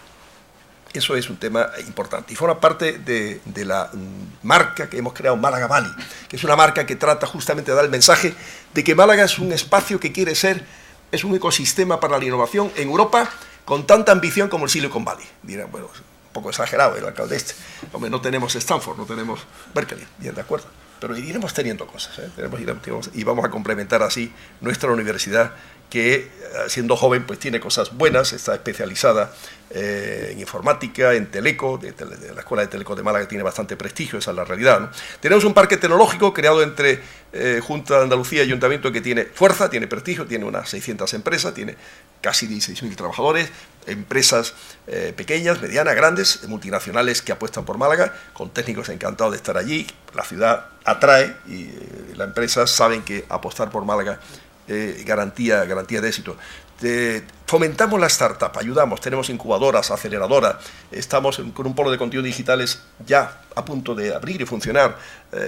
[SPEAKER 3] Eso es un tema importante y forma parte de la marca que hemos creado, Málaga Valley, que es una marca que trata justamente de dar el mensaje de que Málaga es un espacio que quiere ser, es un ecosistema para la innovación en Europa con tanta ambición como el Silicon Valley. Dirán, bueno, es un poco exagerado el alcalde este. Hombre, no tenemos Stanford, no tenemos Berkeley, bien, de acuerdo, pero iremos teniendo cosas, y vamos a complementar así nuestra universidad, que siendo joven pues tiene cosas buenas, está especializada en informática, en Teleco, de la Escuela de Teleco de Málaga tiene bastante prestigio, esa es la realidad, ¿no? Tenemos un parque tecnológico creado entre Junta de Andalucía y Ayuntamiento que tiene fuerza, tiene prestigio, tiene unas 600 empresas, tiene casi 16.000 trabajadores, empresas pequeñas, medianas, grandes, multinacionales que apuestan por Málaga, con técnicos encantados de estar allí. La ciudad atrae y las empresas saben que apostar por Málaga garantía de éxito. Fomentamos la startup, ayudamos, tenemos incubadoras, aceleradoras, estamos con un polo de contenidos digitales ya a punto de abrir y funcionar.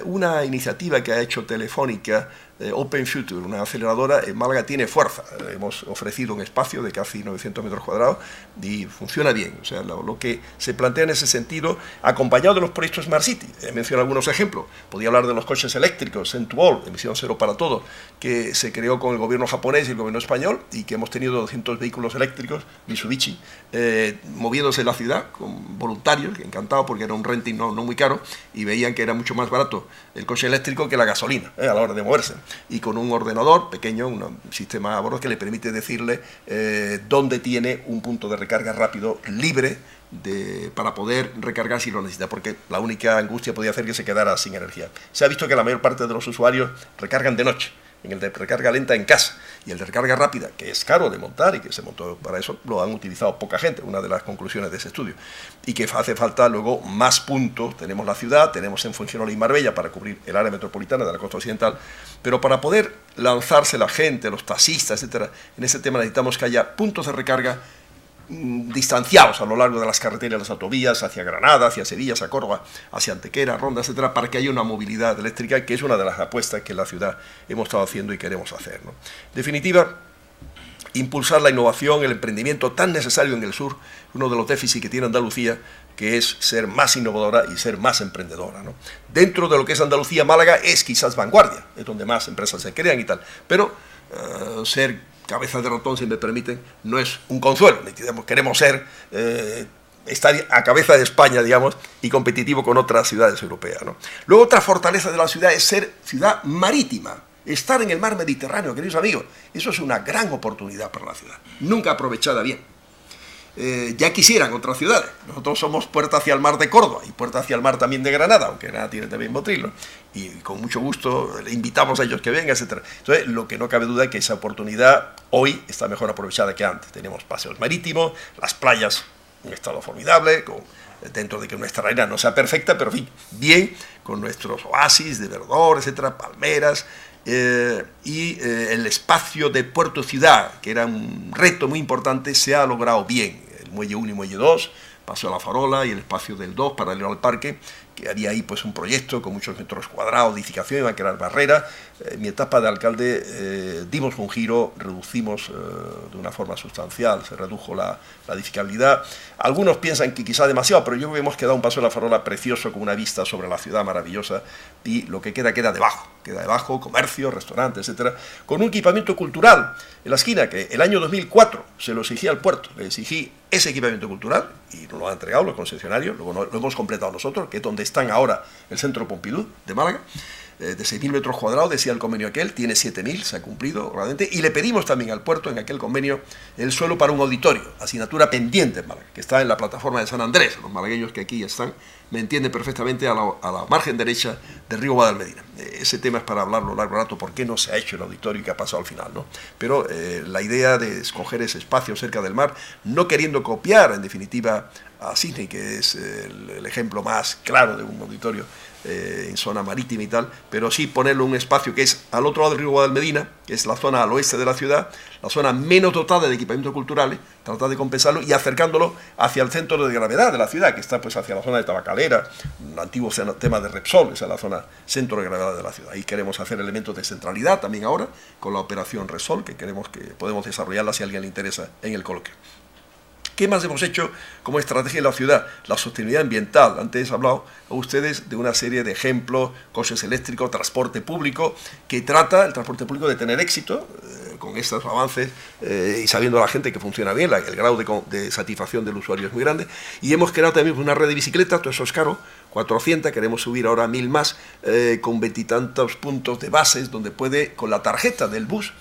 [SPEAKER 3] Una iniciativa que ha hecho Telefónica, Open Future, una aceleradora en Málaga, tiene fuerza. Hemos ofrecido un espacio de casi 900 metros cuadrados y funciona bien. O sea, lo que se plantea en ese sentido, acompañado de los proyectos Smart City. He mencionado algunos ejemplos. Podría hablar de los coches eléctricos, End2All, emisión cero para todo, que se creó con el gobierno japonés y el gobierno español y que hemos tenido 200 vehículos eléctricos, Mitsubishi, moviéndose en la ciudad con voluntarios, encantados porque era un renting no muy caro y veían que era mucho más barato el coche eléctrico que la gasolina a la hora de moverse. Y con un ordenador pequeño, un sistema a bordo que le permite decirle dónde tiene un punto de recarga rápido libre para poder recargar si lo necesita, porque la única angustia podía hacer que se quedara sin energía. Se ha visto que la mayor parte de los usuarios recargan de noche, en el de recarga lenta en casa, y el de recarga rápida, que es caro de montar y que se montó para eso, lo han utilizado poca gente, una de las conclusiones de ese estudio, y que hace falta luego más puntos. Tenemos la ciudad, tenemos en Fuengirola y Marbella para cubrir el área metropolitana de la costa occidental, pero para poder lanzarse la gente, los taxistas, etcétera, en ese tema necesitamos que haya puntos de recarga distanciados a lo largo de las carreteras, las autovías, hacia Granada, hacia Sevilla, hacia Córdoba, hacia Antequera, Ronda, etcétera, para que haya una movilidad eléctrica, que es una de las apuestas que en la ciudad hemos estado haciendo y queremos hacer, ¿no? En definitiva, impulsar la innovación, el emprendimiento tan necesario en el sur, uno de los déficits que tiene Andalucía, que es ser más innovadora y ser más emprendedora, ¿no? Dentro de lo que es Andalucía, Málaga es quizás vanguardia, es donde más empresas se crean y tal, pero ser cabeza de ratón, si me permiten, no es un consuelo. Queremos ser, estar a cabeza de España, digamos, y competitivo con otras ciudades europeas, ¿no? Luego, otra fortaleza de la ciudad es ser ciudad marítima, estar en el mar Mediterráneo, queridos amigos. Eso es una gran oportunidad para la ciudad, nunca aprovechada bien. Ya quisieran otras ciudades. Nosotros somos puerta hacia el mar de Córdoba y puerta hacia el mar también de Granada, aunque Granada tiene también Motril, ¿no? Y con mucho gusto le invitamos a ellos que vengan, etc. Entonces, lo que no cabe duda es que esa oportunidad hoy está mejor aprovechada que antes. Tenemos paseos marítimos, las playas en un estado formidable, dentro de que nuestra arena no sea perfecta, pero en fin, bien, con nuestros oasis de verdor, etc., palmeras, el espacio de Puerto Ciudad, que era un reto muy importante, se ha logrado bien. El muelle 1 y muelle 2, Paseo a la Farola y el espacio del 2 paralelo al parque, que había ahí pues un proyecto con muchos metros cuadrados de edificación, iban a crear barreras. En mi etapa de alcalde dimos un giro, reducimos de una forma sustancial, se redujo la edificabilidad. Algunos piensan que quizá demasiado, pero yo creo que hemos quedado un Paseo a la Farola precioso con una vista sobre la ciudad maravillosa, y lo que queda debajo, comercio, restaurantes, etcétera, con un equipamiento cultural en la esquina que el año 2004 se lo exigía al puerto, le exigí ese equipamiento cultural y nos lo han entregado los concesionarios, luego lo hemos completado nosotros, que es donde están ahora el Centro Pompidou de Málaga, de 6.000 metros cuadrados, decía el convenio aquel, tiene 7.000, se ha cumplido realmente, y le pedimos también al puerto en aquel convenio el suelo para un auditorio, asignatura pendiente en Málaga, que está en la plataforma de San Andrés. Los malagueños que aquí están me entienden perfectamente, a la margen derecha del río Guadalmedina. Ese tema es para hablarlo largo rato, por qué no se ha hecho el auditorio y qué ha pasado al final, ¿no? Pero la idea de escoger ese espacio cerca del mar, no queriendo copiar, en definitiva, a Sydney, que es el ejemplo más claro de un auditorio en zona marítima y tal, pero sí ponerlo en un espacio que es al otro lado del río Guadalmedina, que es la zona al oeste de la ciudad, la zona menos dotada de equipamientos culturales, tratar de compensarlo y acercándolo hacia el centro de gravedad de la ciudad, que está pues hacia la zona de Tabacalera, un antiguo tema de Repsol, esa es la zona centro de gravedad de la ciudad. Ahí queremos hacer elementos de centralidad también ahora, con la operación Repsol, que queremos que podemos desarrollarla si a alguien le interesa en el coloquio. ¿Qué más hemos hecho como estrategia de la ciudad? La sostenibilidad ambiental. Antes he hablado a ustedes de una serie de ejemplos, coches eléctricos, transporte público, que trata el transporte público de tener éxito con estos avances y sabiendo la gente que funciona bien, el grado de satisfacción del usuario es muy grande. Y hemos creado también una red de bicicletas, todo eso es caro, 400, queremos subir ahora a 1.000 más, con 20 y tantos puntos de bases donde puede, con la tarjeta del bus,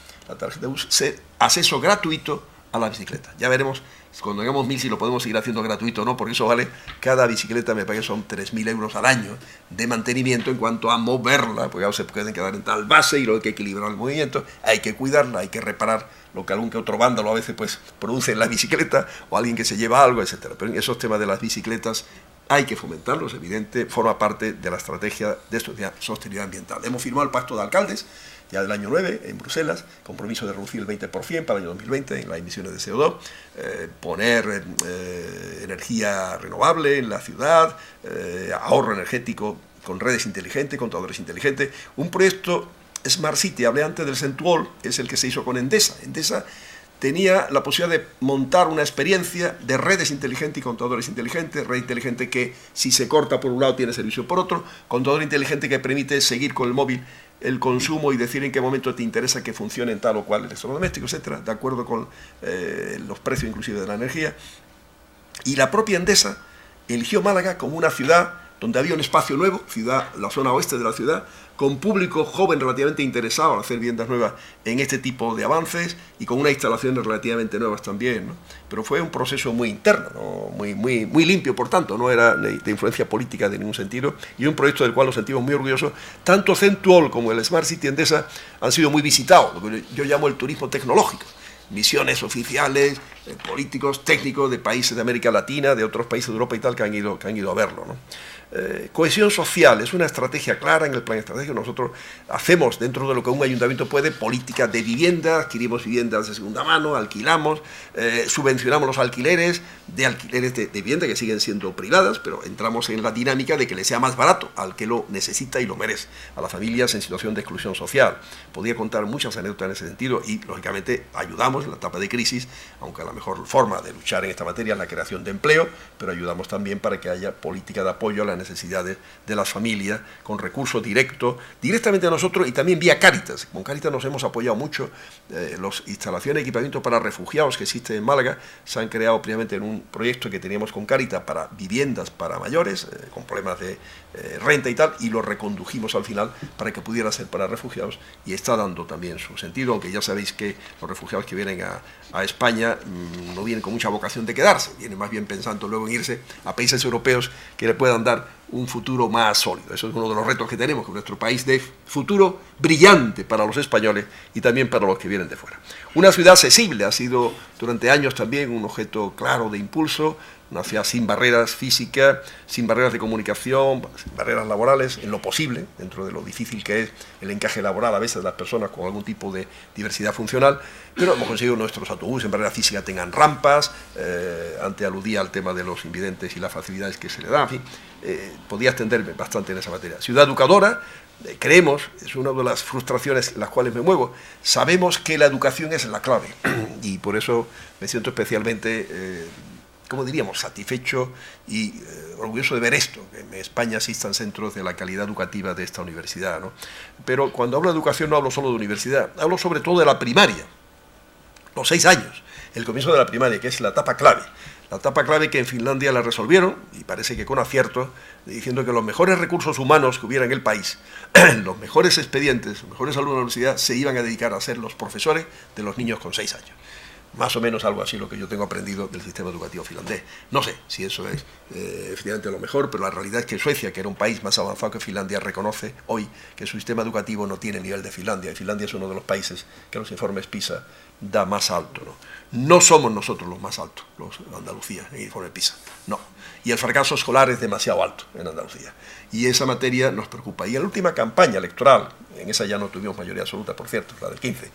[SPEAKER 3] ser acceso gratuito a la bicicleta. Ya veremos cuando hagamos 1.000 si lo podemos seguir haciendo gratuito o no, porque eso vale, cada bicicleta me parece son 3.000 euros al año de mantenimiento en cuanto a moverla, porque ya se pueden quedar en tal base y luego hay que equilibrar el movimiento, hay que cuidarla, hay que reparar lo que algún que otro vándalo a veces pues produce en la bicicleta, o alguien que se lleva algo, etcétera. Pero en esos temas de las bicicletas hay que fomentarlos, evidente, forma parte de la estrategia de sostenibilidad ambiental. Hemos firmado el Pacto de Alcaldes, ya del año 9, en Bruselas, compromiso de reducir el 20% para el año 2020 en las emisiones de CO2, poner energía renovable en la ciudad, ahorro energético con redes inteligentes, contadores inteligentes, un proyecto Smart City. Hablé antes del Centuol, que es el que se hizo con Endesa. Endesa tenía la posibilidad de montar una experiencia de redes inteligentes y contadores inteligentes, red inteligente que si se corta por un lado tiene servicio por otro, contador inteligente que permite seguir con el móvil el consumo y decir en qué momento te interesa que funcione en tal o cual electrodoméstico, etcétera, de acuerdo con los precios inclusive de la energía. Y la propia Endesa eligió Málaga como una ciudad donde había un espacio nuevo, la zona oeste de la ciudad, con público joven relativamente interesado en hacer viviendas nuevas en este tipo de avances y con unas instalaciones relativamente nuevas también, ¿no? Pero fue un proceso muy interno, ¿no? muy limpio, por tanto, no era de influencia política de ningún sentido, y un proyecto del cual nos sentimos muy orgullosos. Tanto Centuol como el Smart City Endesa han sido muy visitados, lo que yo llamo el turismo tecnológico. Misiones oficiales políticos, técnicos de países de América Latina, de otros países de Europa y tal, que han ido a verlo, ¿no? Cohesión social es una estrategia clara en el plan estratégico. Nosotros hacemos, dentro de lo que un ayuntamiento puede, política de vivienda, adquirimos viviendas de segunda mano, alquilamos, subvencionamos los alquileres de vivienda que siguen siendo privadas, pero entramos en la dinámica de que le sea más barato al que lo necesita y lo merece, a las familias en situación de exclusión social. Podría contar muchas anécdotas en ese sentido y, lógicamente, ayudamos en la etapa de crisis, aunque la mejor forma de luchar en esta materia es la creación de empleo, pero ayudamos también para que haya política de apoyo a las necesidades de las familias, con recursos directamente a nosotros y también vía Cáritas. Con Cáritas nos hemos apoyado mucho. Las instalaciones y equipamientos para refugiados que existen en Málaga se han creado previamente en un proyecto que teníamos con Cáritas para viviendas para mayores, con problemas de renta y tal, y lo recondujimos al final para que pudiera ser para refugiados, y está dando también su sentido, aunque ya sabéis que los refugiados que vienen a España no vienen con mucha vocación de quedarse, vienen más bien pensando luego en irse a países europeos que le puedan dar un futuro más sólido. Eso es uno de los retos que tenemos, que nuestro país dé futuro brillante para los españoles y también para los que vienen de fuera. Una ciudad accesible ha sido durante años también un objeto claro de impulso, una ciudad sin barreras físicas, sin barreras de comunicación, sin barreras laborales, en lo posible, dentro de lo difícil que es el encaje laboral a veces de las personas con algún tipo de diversidad funcional, pero hemos conseguido nuestros autobuses en barrera física tengan rampas, antes aludía al tema de los invidentes y las facilidades que se le dan, en fin, podía extenderme bastante en esa materia. Ciudad educadora, creemos, es una de las frustraciones en las cuales me muevo, sabemos que la educación es la clave y por eso me siento especialmente como diríamos, satisfecho y orgulloso de ver esto, que en España existan centros de la calidad educativa de esta universidad, ¿no? Pero cuando hablo de educación no hablo solo de universidad, hablo sobre todo de la primaria, los 6 años, el comienzo de la primaria, que es la etapa clave. La etapa clave que en Finlandia la resolvieron, y parece que con acierto, diciendo que los mejores recursos humanos que hubiera en el país, los mejores expedientes, los mejores alumnos de la universidad, se iban a dedicar a ser los profesores de los niños con 6 años. Más o menos algo así lo que yo tengo aprendido del sistema educativo finlandés. No sé si eso es efectivamente lo mejor, pero la realidad es que Suecia, que era un país más avanzado que Finlandia, reconoce hoy que su sistema educativo no tiene el nivel de Finlandia, y Finlandia es uno de los países que los informes PISA da más alto, ¿no? No somos nosotros los más altos, los de Andalucía, en el informe PISA, no. Y el fracaso escolar es demasiado alto en Andalucía. Y esa materia nos preocupa. Y en la última campaña electoral, en esa ya no tuvimos mayoría absoluta, por cierto, la del 15.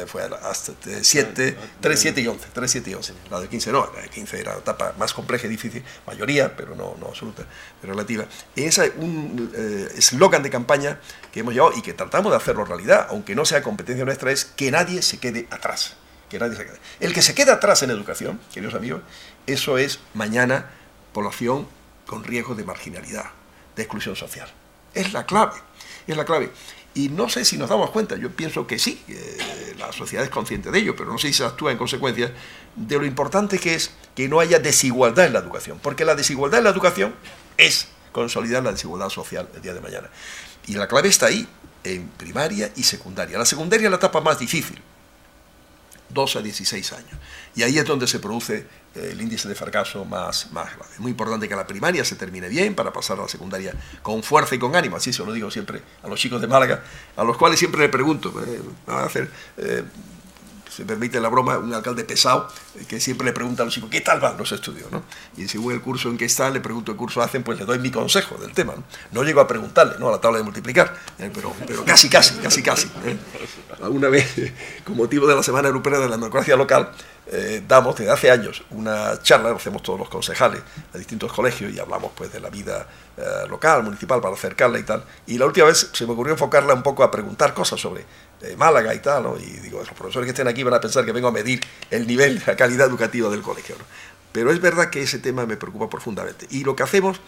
[SPEAKER 3] Fue hasta 3, 7 y 11. La del 15 no, la del 15 era la etapa más compleja y difícil, mayoría, pero no absoluta, pero relativa. En esa un eslogan de campaña que hemos llevado y que tratamos de hacerlo realidad, aunque no sea competencia nuestra, es que nadie se quede atrás. Que nadie se quede. El que se queda atrás en educación, queridos amigos, eso es mañana población con riesgo de marginalidad, de exclusión social. Es la clave, es la clave. Y no sé si nos damos cuenta, yo pienso que sí, la sociedad es consciente de ello, pero no sé si se actúa en consecuencia de lo importante que es que no haya desigualdad en la educación, porque la desigualdad en la educación es consolidar la desigualdad social el día de mañana. Y la clave está ahí, en primaria y secundaria. La secundaria es la etapa más difícil, 2 a 16 años. Y ahí es donde se produce el índice de fracaso más grave. Es muy importante que la primaria se termine bien para pasar a la secundaria con fuerza y con ánimo. Así se lo digo siempre a los chicos de Málaga, a los cuales siempre le pregunto, van a hacer, se permite la broma, un alcalde pesado, que siempre le pregunta a los chicos, ¿qué tal van los estudios, ¿no? Y según el curso en que están, le pregunto qué curso hacen, pues le doy mi consejo del tema, ¿no? No llego a preguntarle, ¿no?, a la tabla de multiplicar, pero casi. Alguna vez, con motivo de la Semana Europea de la Democracia Local, damos desde hace años una charla, lo hacemos todos los concejales a distintos colegios y hablamos pues de la vida local, municipal, para acercarla y tal. Y la última vez se me ocurrió enfocarla un poco a preguntar cosas sobre Málaga y tal, ¿no? Y digo, los profesores que estén aquí van a pensar que vengo a medir el nivel, la calidad educativa del colegio, ¿no? Pero es verdad que ese tema me preocupa profundamente. Y lo que hacemos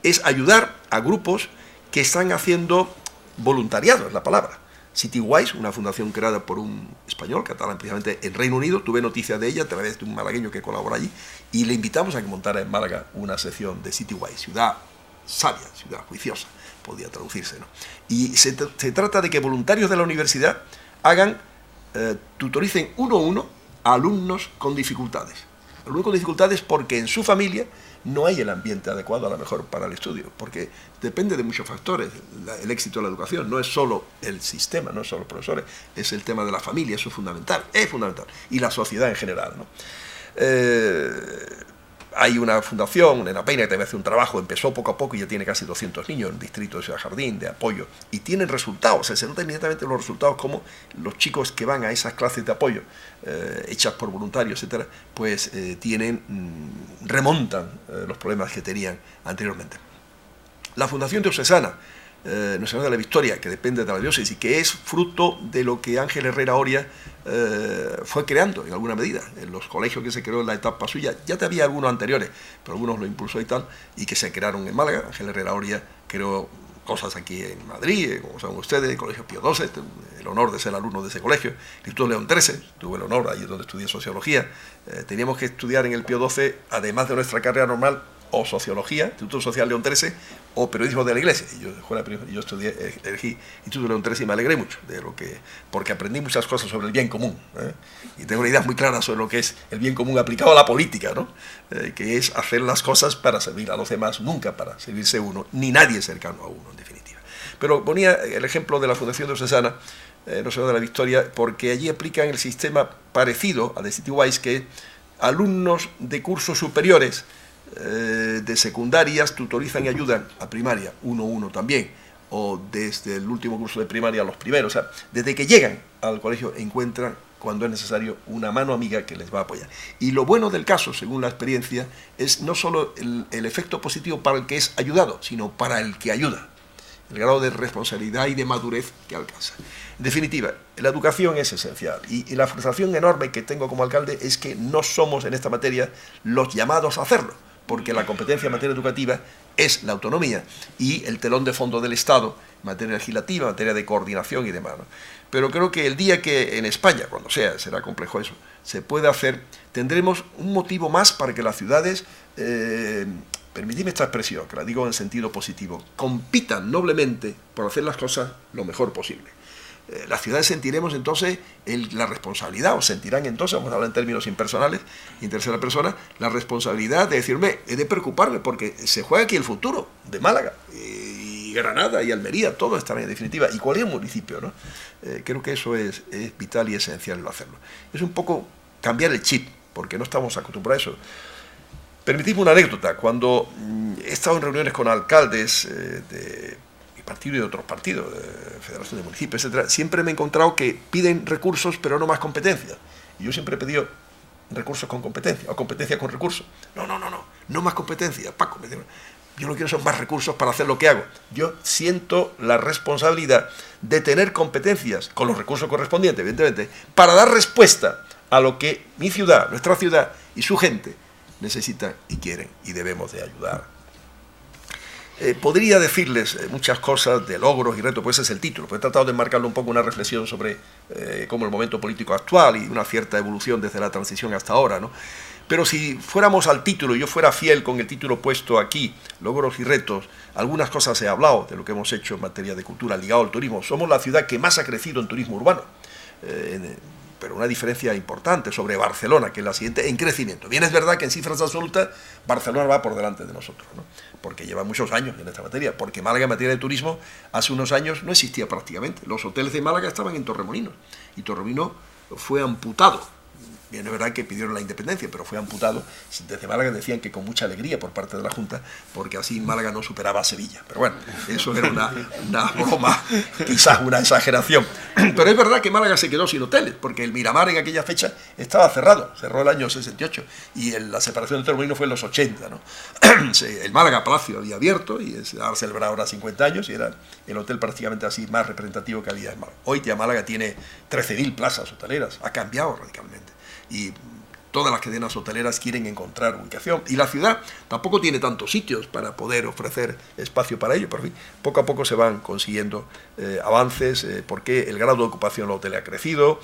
[SPEAKER 3] es ayudar a grupos que están haciendo voluntariado, es la palabra. Citywise, una fundación creada por un español, catalán, precisamente en Reino Unido, tuve noticia de ella a través de un malagueño que colabora allí, y le invitamos a que montara en Málaga una sección de Citywise, ciudad sabia, ciudad juiciosa, podría traducirse, ¿no? Y se trata de que voluntarios de la universidad tutoricen 1 a 1 a alumnos con dificultades. alumnos con dificultades porque en su familia no hay el ambiente adecuado a lo mejor para el estudio, porque depende de muchos factores. El éxito de la educación no es solo el sistema, no es solo los profesores, es el tema de la familia, eso es fundamental, y la sociedad en general, ¿no? Hay una fundación, Nena Peina, que también hace un trabajo, empezó poco a poco y ya tiene casi 200 niños en el distrito de Ciudad Jardín, de apoyo, y tienen resultados, o sea, se notan inmediatamente los resultados, como los chicos que van a esas clases de apoyo, hechas por voluntarios, etcétera, pues remontan los problemas que tenían anteriormente. La Fundación Diocesana, Nuestra Señora de la Victoria, que depende de la diócesis, que es fruto de lo que Ángel Herrera Oria fue creando en alguna medida, en los colegios que se creó en la etapa suya. Ya te había algunos anteriores, pero algunos lo impulsó y tal, y que se crearon en Málaga. Ángel Herrera Oria creó cosas aquí en Madrid, como saben ustedes, el Colegio Pío XII, el honor de ser alumno de ese colegio, el Instituto León XIII, tuve el honor, ahí es donde estudié sociología. Teníamos que estudiar en el Pío XII, además de nuestra carrera normal, o sociología, Instituto Social León XIII, o periodismo de la Iglesia. Yo estudié, elegí Instituto León XIII y me alegré mucho de porque aprendí muchas cosas sobre el bien común, y tengo una idea muy clara sobre lo que es el bien común aplicado a la política, ¿no? Que es hacer las cosas para servir a los demás, nunca para servirse uno, ni nadie cercano a uno, en definitiva. Pero ponía el ejemplo de la Fundación Diocesana, Nuestra Señora de la Victoria, porque allí aplican el sistema parecido al de City Wise, que alumnos de cursos superiores de secundarias tutorizan y ayudan a primaria, 1-1 también, o desde el último curso de primaria a los primeros. O sea, desde que llegan al colegio encuentran, cuando es necesario, una mano amiga que les va a apoyar. Y lo bueno del caso, según la experiencia, es no solo el efecto positivo para el que es ayudado, sino para el que ayuda, el grado de responsabilidad y de madurez que alcanza. En definitiva, la educación es esencial, y la frustración enorme que tengo como alcalde es que no somos en esta materia los llamados a hacerlo, porque la competencia en materia educativa es la autonomía y el telón de fondo del Estado en materia legislativa, en materia de coordinación y demás, ¿no? Pero creo que el día que en España, cuando sea, será complejo eso, se pueda hacer, tendremos un motivo más para que las ciudades, permitidme esta expresión, que la digo en sentido positivo, compitan noblemente por hacer las cosas lo mejor posible. Las ciudades sentiremos entonces la responsabilidad, o sentirán entonces, vamos a hablar en términos impersonales, en tercera persona, la responsabilidad de decirme, he de preocuparme porque se juega aquí el futuro de Málaga, y Granada y Almería, todo está en definitiva, y cualquier municipio, ¿no? Creo que eso es vital y esencial hacerlo. Es un poco cambiar el chip, porque no estamos acostumbrados a eso. Permitidme una anécdota. Cuando he estado en reuniones con alcaldes de partido y de otros partidos, de Federación de Municipios, etcétera, siempre me he encontrado que piden recursos pero no más competencia. Y yo siempre he pedido recursos con competencia, o competencia con recursos. No más competencia, Paco. Yo lo que quiero son más recursos para hacer lo que hago. Yo siento la responsabilidad de tener competencias, con los recursos correspondientes, evidentemente, para dar respuesta a lo que mi ciudad, nuestra ciudad y su gente necesitan y quieren, y debemos de ayudar. Podría decirles muchas cosas de logros y retos, pues ese es el título, pues he tratado de enmarcarlo un poco una reflexión sobre cómo el momento político actual y una cierta evolución desde la transición hasta ahora, ¿no? Pero si fuéramos al título, y yo fuera fiel con el título puesto aquí, logros y retos, algunas cosas he hablado de lo que hemos hecho en materia de cultura ligado al turismo. Somos la ciudad que más ha crecido en turismo urbano, pero una diferencia importante sobre Barcelona, que es la siguiente, en crecimiento. Bien, es verdad que en cifras absolutas Barcelona va por delante de nosotros, ¿no? Porque lleva muchos años en esta materia, porque Málaga en materia de turismo hace unos años no existía prácticamente. Los hoteles de Málaga estaban en Torremolinos, y Torremolinos fue amputado. Bien, es verdad que pidieron la independencia, pero fue amputado. Desde Málaga decían que con mucha alegría por parte de la Junta, porque así Málaga no superaba a Sevilla. Pero bueno, eso era una broma, quizás una exageración. Pero es verdad que Málaga se quedó sin hoteles, porque el Miramar en aquella fecha estaba cerrado, cerró el año 68, y la separación de Torremolinos fue en los 80, ¿no? El Málaga Palacio había abierto, y ha celebrado ahora 50 años, y era el hotel prácticamente así más representativo que había en Málaga. Hoy ya Málaga tiene 13.000 plazas hoteleras, ha cambiado radicalmente. Y todas las cadenas hoteleras quieren encontrar ubicación, y la ciudad tampoco tiene tantos sitios para poder ofrecer espacio para ello, pero en fin, poco a poco se van consiguiendo avances, porque el grado de ocupación en los hoteles ha crecido,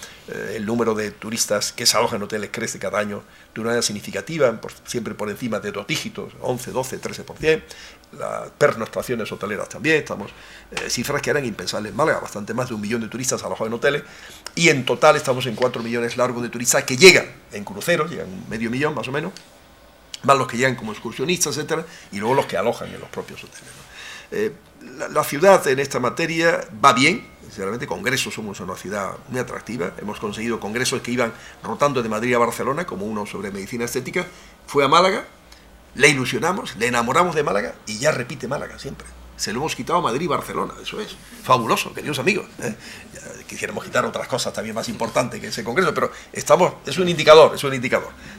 [SPEAKER 3] el número de turistas que se alojan en hoteles crece cada año de una manera significativa, siempre por encima de 2 dígitos, 11, 12, 13%, las pernoctaciones hoteleras también, estamos cifras que eran impensables en Málaga, bastante más de 1 millón de turistas alojados en hoteles, y en total estamos en 4 millones largos de turistas que llegan en cruceros, llegan 500.000 más o menos, más los que llegan como excursionistas, etcétera, y luego los que alojan en los propios hoteles, ¿no? La ciudad en esta materia va bien, sinceramente. Congresos, somos una ciudad muy atractiva, hemos conseguido congresos que iban rotando de Madrid a Barcelona, como uno sobre medicina estética, fue a Málaga, le ilusionamos, le enamoramos de Málaga y ya repite Málaga siempre. Se lo hemos quitado a Madrid y Barcelona, eso es fabuloso, queridos amigos. Quisiéramos quitar otras cosas también más importantes que ese congreso, pero es un indicador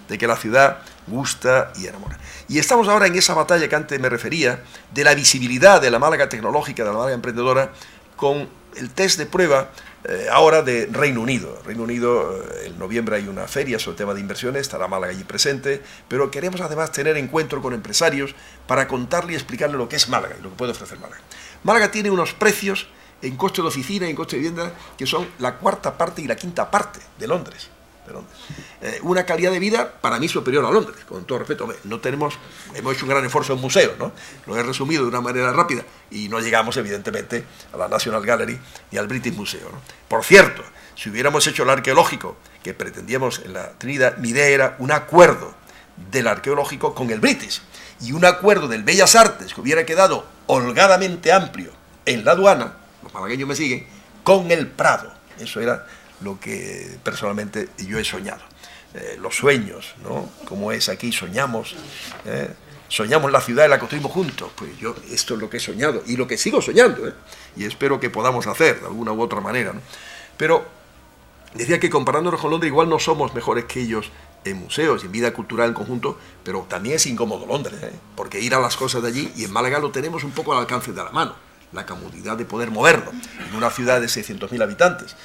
[SPEAKER 3] de que la ciudad gusta y enamora. Y estamos ahora en esa batalla que antes me refería, de la visibilidad de la Málaga tecnológica, de la Málaga emprendedora, con el test de prueba ahora de Reino Unido. Reino Unido, en noviembre hay una feria sobre el tema de inversiones, estará Málaga allí presente, pero queremos además tener encuentro con empresarios para contarle y explicarle lo que es Málaga y lo que puede ofrecer Málaga. Málaga tiene unos precios en coste de oficina y en coste de vivienda que son la 4ª parte y la 5ª parte de Londres. Una calidad de vida para mí superior a Londres, con todo respeto. Hemos hecho un gran esfuerzo en museos, ¿no? Lo he resumido de una manera rápida y no llegamos evidentemente a la National Gallery ni al British Museum, ¿no? Por cierto, si hubiéramos hecho el arqueológico que pretendíamos en la Trinidad, mi idea era un acuerdo del arqueológico con el British y un acuerdo del Bellas Artes que hubiera quedado holgadamente amplio en la aduana, los malagueños me siguen, con el Prado. Eso era lo que personalmente yo he soñado. Los sueños, ¿no? Como es aquí, soñamos la ciudad y la construimos juntos. Pues esto es lo que he soñado y lo que sigo soñando, y espero que podamos hacer de alguna u otra manera, ¿no? Pero decía que comparándonos con Londres igual no somos mejores que ellos en museos y en vida cultural en conjunto, pero también es incómodo Londres, porque ir a las cosas de allí, y en Málaga lo tenemos un poco al alcance de la mano. La comodidad de poder movernos en una ciudad de 600.000 habitantes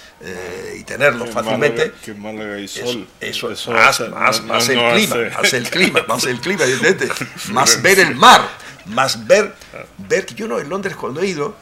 [SPEAKER 3] y tenerlo fácilmente.
[SPEAKER 1] Que Málaga y sol.
[SPEAKER 3] Eso más el clima, evidentemente. Más ver el mar, más ver que yo no en Londres cuando he ido,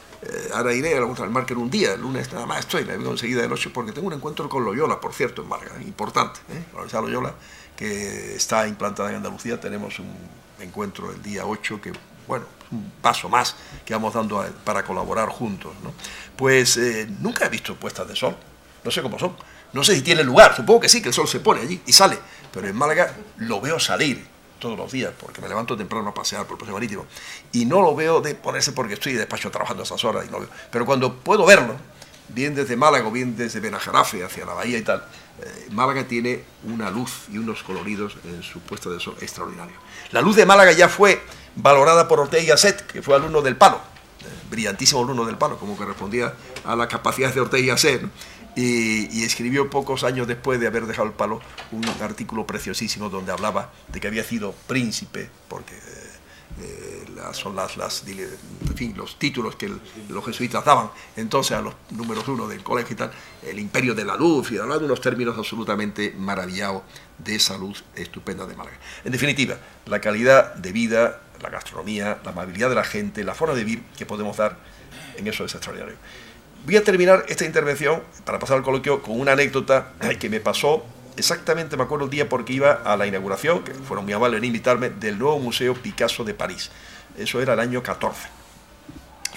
[SPEAKER 3] ahora iré al Market un día, el lunes nada más estoy, la vengo enseguida de noche porque tengo un encuentro con Loyola, por cierto, en Málaga, importante, la Universidad Loyola, que está implantada en Andalucía. Tenemos un encuentro el día 8 que, bueno, un paso más que vamos dando para colaborar juntos, ¿no? Pues nunca he visto puestas de sol, no sé cómo son, no sé si tiene lugar, supongo que sí, que el sol se pone allí y sale, pero en Málaga lo veo salir todos los días, porque me levanto temprano a pasear por el paseo marítimo, y no lo veo de ponerse porque estoy de despacho trabajando a esas horas, y no veo. Pero cuando puedo verlo, bien desde Málaga o bien desde Benajarafe hacia la bahía y tal, Málaga tiene una luz y unos coloridos en su puesta de sol extraordinario. La luz de Málaga ya fue valorada por Ortega y Gasset, que fue alumno del Palo, brillantísimo alumno del Palo, como que respondía a las capacidades de Ortega y Gasset, ¿no? Y escribió pocos años después de haber dejado el Palo un artículo preciosísimo donde hablaba de que había sido príncipe, porque son en fin, los títulos que los jesuitas daban entonces a los números 1 del colegio y tal, el imperio de la luz, y hablaba de unos términos absolutamente maravillados de esa luz estupenda de Málaga. En definitiva, la calidad de vida, la gastronomía, la amabilidad de la gente, la forma de vivir que podemos dar, en eso es extraordinario. Voy a terminar esta intervención, para pasar al coloquio, con una anécdota que me pasó exactamente, me acuerdo el día porque iba a la inauguración, que fueron muy amables en invitarme, del nuevo Museo Picasso de París. Eso era el año 14.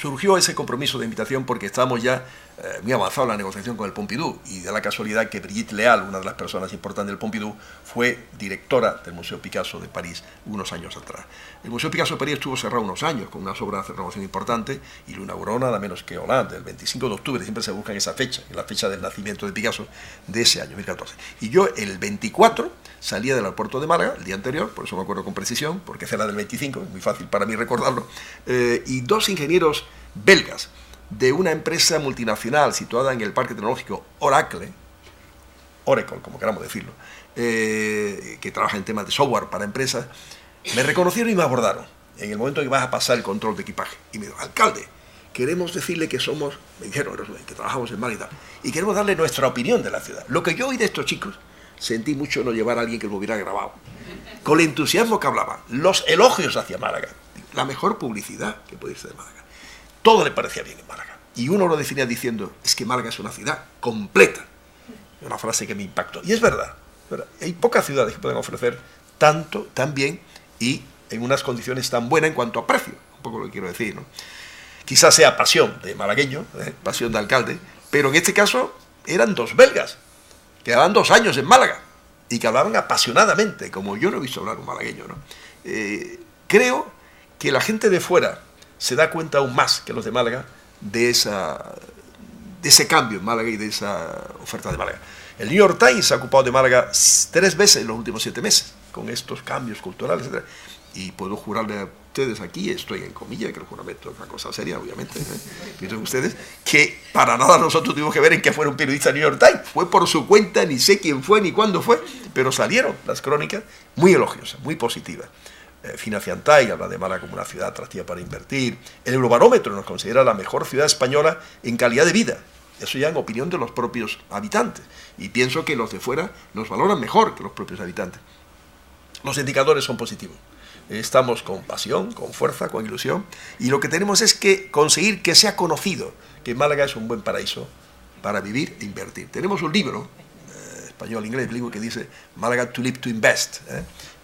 [SPEAKER 3] Surgió ese compromiso de invitación porque estábamos ya muy avanzados en la negociación con el Pompidou, y da la casualidad que Brigitte Leal, una de las personas importantes del Pompidou, fue directora del Museo Picasso de París unos años atrás. El Museo Picasso de París estuvo cerrado unos años con unas obras de renovación importantes, y lo inauguró nada menos que Hollande, el 25 de octubre, siempre se busca esa fecha, la fecha del nacimiento de Picasso de ese año, 2014. Y yo el 24 salía del aeropuerto de Málaga, el día anterior, por eso me acuerdo con precisión, porque era del 25, es muy fácil para mí recordarlo, y dos ingenieros belgas de una empresa multinacional situada en el Parque Tecnológico Oracle, como queramos decirlo, que trabaja en temas de software para empresas, me reconocieron y me abordaron en el momento en que vas a pasar el control de equipaje. Y me dijo: alcalde, queremos decirle que somos, me dijeron, que trabajamos en Málaga y queremos darle nuestra opinión de la ciudad. Lo que yo oí de estos chicos, sentí mucho no llevar a alguien que lo hubiera grabado. Con el entusiasmo que hablaban, los elogios hacia Málaga, la mejor publicidad que puede irse de Málaga. Todo le parecía bien en Málaga. Y uno lo definía diciendo: es que Málaga es una ciudad completa. Una frase que me impactó. Y es verdad, ¿verdad? Hay pocas ciudades que pueden ofrecer tanto, tan bien y en unas condiciones tan buenas en cuanto a precio. Un poco lo que quiero decir, ¿no? Quizás sea pasión de malagueño, pasión de alcalde, pero en este caso eran dos belgas, que llevaban 2 años en Málaga y que hablaban apasionadamente, como yo no he visto hablar un malagueño, ¿no? Creo que la gente de fuera se da cuenta aún más que los de Málaga de ese cambio en Málaga y de esa oferta de Málaga. El New York Times se ha ocupado de Málaga 3 veces en los últimos 7 meses, con estos cambios culturales, etc. Y puedo jurarle a ustedes aquí, estoy en comillas, que el juramento es una cosa seria, obviamente, piensen ustedes, que para nada nosotros tuvimos que ver en qué fuera un periodista del New York Times. Fue por su cuenta, ni sé quién fue ni cuándo fue, pero salieron las crónicas muy elogiosas, muy positivas. Fina Fiantay habla de Málaga como una ciudad atractiva para invertir. El Eurobarómetro nos considera la mejor ciudad española en calidad de vida. Eso ya en opinión de los propios habitantes. Y pienso que los de fuera nos valoran mejor que los propios habitantes. Los indicadores son positivos. Estamos con pasión, con fuerza, con ilusión. Y lo que tenemos es que conseguir que sea conocido que Málaga es un buen paraíso para vivir e invertir. Tenemos un libro, español-inglés, que dice Málaga to live to invest,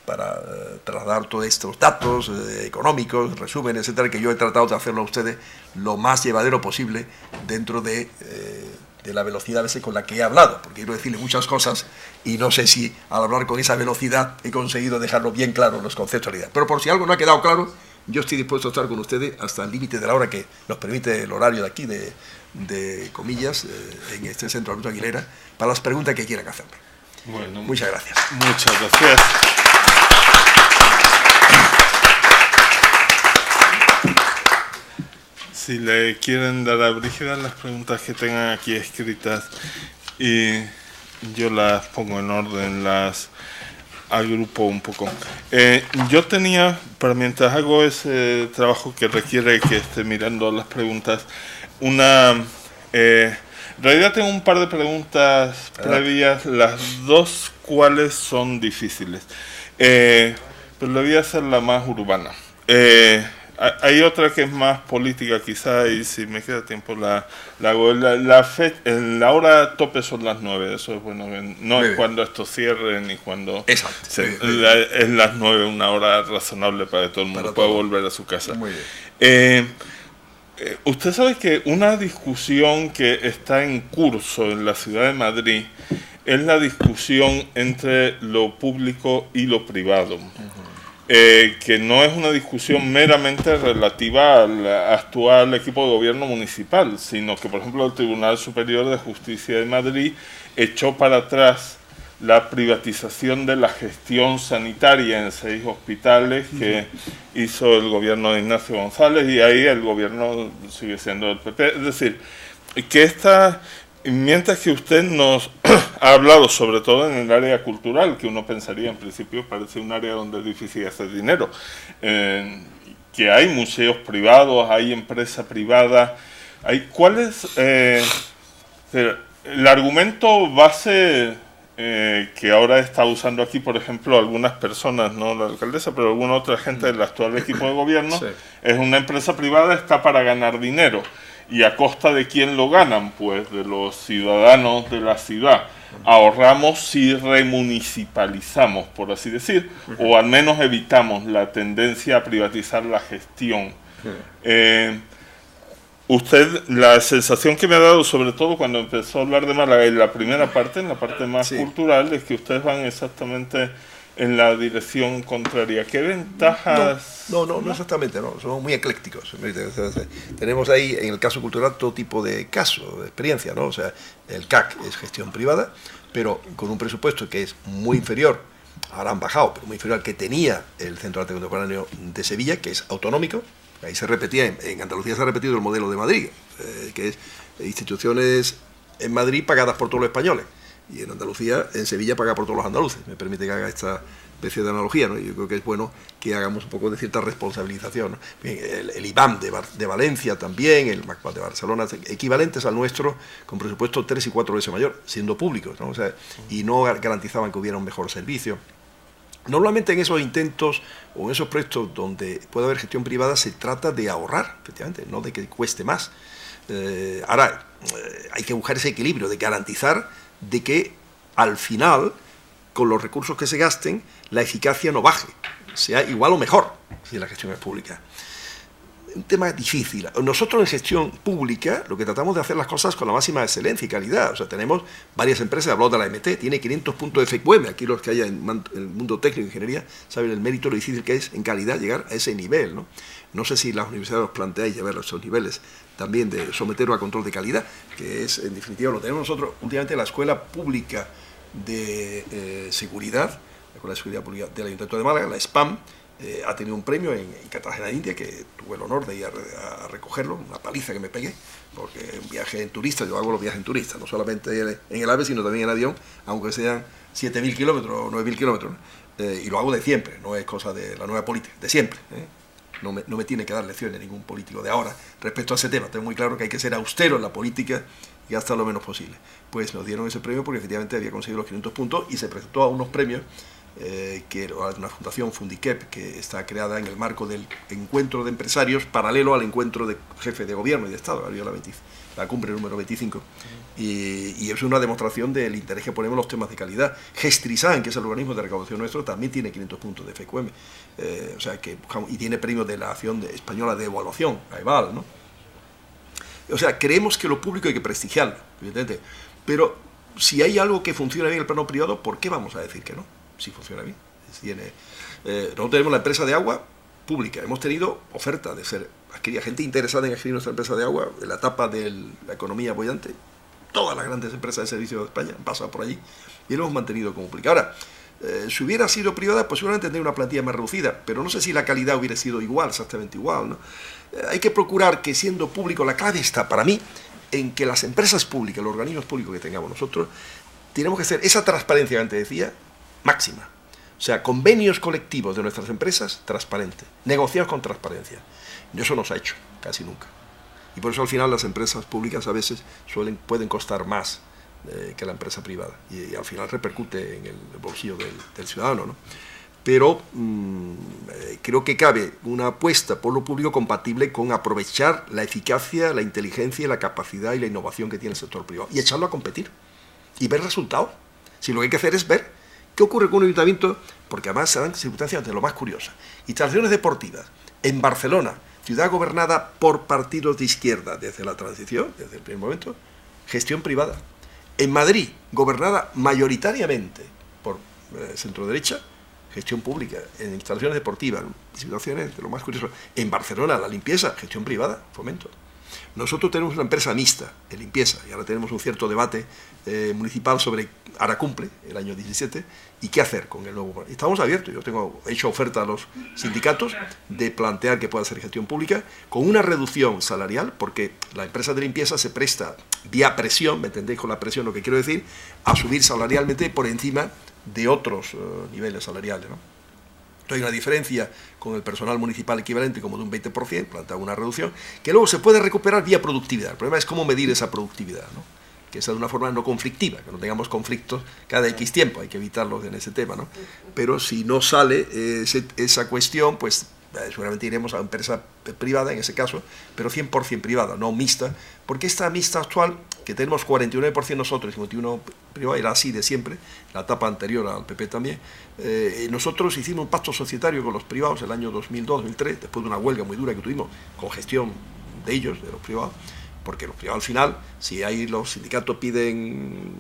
[SPEAKER 3] para trasladar todos estos datos económicos, resúmenes, etcétera, que yo he tratado de hacerlo a ustedes lo más llevadero posible dentro de la velocidad a veces con la que he hablado, porque quiero decirle muchas cosas y no sé si al hablar con esa velocidad he conseguido dejarlo bien claro los conceptos de la idea. Pero por si algo no ha quedado claro, yo estoy dispuesto a estar con ustedes hasta el límite de la hora que nos permite el horario de aquí, de comillas, en este centro Alberto Aguilera, para las preguntas que quieran hacerme.
[SPEAKER 1] Bueno,
[SPEAKER 3] muchas gracias.
[SPEAKER 1] Muchas gracias. Si le quieren dar a Brígida las preguntas que tengan aquí escritas y yo las pongo en orden, las agrupo un poco. Yo tenía, para mientras hago ese trabajo que requiere que esté mirando las preguntas, en realidad tengo un par de preguntas previas, las dos cuales son difíciles, pero le voy a hacer la más urbana. Hay otra que es más política quizá, y si me queda tiempo la hago. La hora tope son las 9, eso es bueno, no es cuando esto cierre ni cuando...
[SPEAKER 3] Exacto.
[SPEAKER 1] Es las 9, una hora razonable para que todo el mundo pueda volver a su casa.
[SPEAKER 3] Muy bien.
[SPEAKER 1] Usted sabe que una discusión que está en curso en la ciudad de Madrid es la discusión entre lo público y lo privado. Que no es una discusión meramente relativa al actual equipo de gobierno municipal, sino que, por ejemplo, el Tribunal Superior de Justicia de Madrid echó para atrás la privatización de la gestión sanitaria en 6 hospitales que hizo el gobierno de Ignacio González, y ahí el gobierno sigue siendo del PP. Es decir, que mientras que usted nos ha hablado sobre todo en el área cultural, que uno pensaría en principio parece un área donde es difícil hacer dinero, que hay museos privados, hay empresa privada, ¿cuál es el argumento base que ahora está usando aquí, por ejemplo, algunas personas, no la alcaldesa, pero alguna otra gente del actual equipo de gobierno? Sí. Es una empresa privada, está para ganar dinero. ¿Y a costa de quién lo ganan? Pues de los ciudadanos de la ciudad. Ahorramos si remunicipalizamos, por así decir, o al menos evitamos la tendencia a privatizar la gestión. Usted, la sensación que me ha dado, sobre todo cuando empezó a hablar de Málaga en la primera parte, en la parte más cultural, es que ustedes van exactamente en la dirección contraria. ¿Qué ventajas?
[SPEAKER 3] No exactamente, no. Somos muy eclécticos. Tenemos ahí, en el caso cultural, todo tipo de casos, de experiencia, ¿no? O sea, el CAC es gestión privada, pero con un presupuesto que es muy inferior, ahora han bajado, pero muy inferior al que tenía el Centro de Arte Contemporáneo de Sevilla, que es autonómico. Ahí se repetía, en Andalucía se ha repetido el modelo de Madrid, que es instituciones en Madrid pagadas por todos los españoles, y en Andalucía, en Sevilla, pagada por todos los andaluces. Me permite que haga esta especie de analogía, ¿no? Yo creo que es bueno que hagamos un poco de cierta responsabilización, ¿no? Bien, el IBAM de Valencia también, el MACBA de Barcelona, equivalentes al nuestro, con presupuesto 3 y 4 veces mayor, siendo públicos, ¿no? O sea, y no garantizaban que hubiera un mejor servicio. Normalmente en esos intentos o en esos proyectos donde puede haber gestión privada se trata de ahorrar, efectivamente, no de que cueste más. Ahora, hay que buscar ese equilibrio de garantizar de que al final, con los recursos que se gasten, la eficacia no baje, sea igual o mejor si la gestión es pública. un tema difícil. Nosotros en gestión pública lo que tratamos de hacer las cosas con la máxima excelencia y calidad. O sea, tenemos varias empresas, hablado de la MT, tiene 500 puntos de FQM. Aquí los que haya en el mundo técnico de ingeniería saben el mérito, lo difícil que es en calidad llegar a ese nivel, ¿no? No sé si las universidades os planteáis llevar a esos niveles también de someterlo a control de calidad, que es, en definitiva, lo tenemos nosotros últimamente la Escuela Pública de Seguridad, la Escuela de Seguridad Pública del Ayuntamiento de Málaga, la SPAM, ha tenido un premio en Cartagena, India, que tuve el honor de ir a recogerlo, una paliza que me pegué, porque un viaje en turista, yo hago los viajes en turista, no solamente en el AVE, sino también en avión, aunque sean 7.000 kilómetros o 9.000 kilómetros, y lo hago de siempre, no es cosa de la nueva política, de siempre. No me tiene que dar lecciones ningún político de ahora respecto a ese tema. Tengo muy claro que hay que ser austero en la política y gastar lo menos posible. Pues nos dieron ese premio porque efectivamente había conseguido los 500 puntos y se presentó a unos premios que una fundación Fundicep, que está creada en el marco del encuentro de empresarios paralelo al encuentro de jefes de gobierno y de Estado, la cumbre número 25. Y es una demostración del interés que ponemos en los temas de calidad. Gestrisan, que es el organismo de recaudación nuestro, también tiene 500 puntos de FQM. O sea que buscamos, y tiene premios de la Acción Española de Evaluación, la EVAL, ¿no? O sea, creemos que lo público hay que prestigiarlo, evidentemente. Pero si hay algo que funciona bien en el plano privado, ¿por qué vamos a decir que no? Si funciona bien. Nosotros tenemos la empresa de agua pública, hemos tenido oferta de ser adquirir gente interesada en adquirir nuestra empresa de agua en la etapa de la economía bollante. Todas las grandes empresas de servicio de España han pasado por allí y lo hemos mantenido como pública. Ahora, si hubiera sido privada, pues seguramente tendría una plantilla más reducida, pero no sé si la calidad hubiera sido igual, exactamente igual, ¿no? Hay que procurar que, siendo público, la clave está para mí en que las empresas públicas, los organismos públicos que tengamos nosotros, tenemos que hacer esa transparencia que antes decía, máxima. O sea, convenios colectivos de nuestras empresas, transparentes, negociados con transparencia. Y eso no se ha hecho, casi nunca. Y por eso al final las empresas públicas a veces pueden costar más que la empresa privada. Y al final repercute en el bolsillo del ciudadano, ¿no? Pero creo que cabe una apuesta por lo público compatible con aprovechar la eficacia, la inteligencia, la capacidad y la innovación que tiene el sector privado y echarlo a competir y ver resultados. Si lo que hay que hacer es ver qué ocurre con un ayuntamiento, porque además se dan circunstancias de lo más curiosas. Instalaciones deportivas en Barcelona, ciudad gobernada por partidos de izquierda desde la transición, desde el primer momento, gestión privada. En Madrid, gobernada mayoritariamente por centro-derecha, gestión pública. En instalaciones deportivas, situaciones de lo más curioso. En Barcelona, la limpieza, gestión privada, Fomento. Nosotros tenemos una empresa mixta de limpieza y ahora tenemos un cierto debate municipal sobre, ahora cumple el año 17, y qué hacer con el nuevo. Estamos abiertos, he hecho oferta a los sindicatos de plantear que pueda ser gestión pública con una reducción salarial, porque la empresa de limpieza se presta vía presión, ¿me entendéis con la presión lo que quiero decir?, a subir salarialmente por encima de otros niveles salariales, ¿no? Entonces hay una diferencia con el personal municipal equivalente como de un 20%, plantea una reducción, que luego se puede recuperar vía productividad. El problema es cómo medir esa productividad, ¿no? Que sea de una forma no conflictiva, que no tengamos conflictos cada X tiempo, hay que evitarlos en ese tema, ¿no? Pero si no sale esa cuestión, pues seguramente iremos a empresa privada en ese caso, pero 100% privada, no mixta, porque esta mixta actual, que tenemos 49% nosotros y 51% privado, era así de siempre, la etapa anterior al PP también. Nosotros hicimos un pacto societario con los privados el año 2002-2003, después de una huelga muy dura que tuvimos con gestión de ellos, de los privados, porque los privados al final, si ahí los sindicatos piden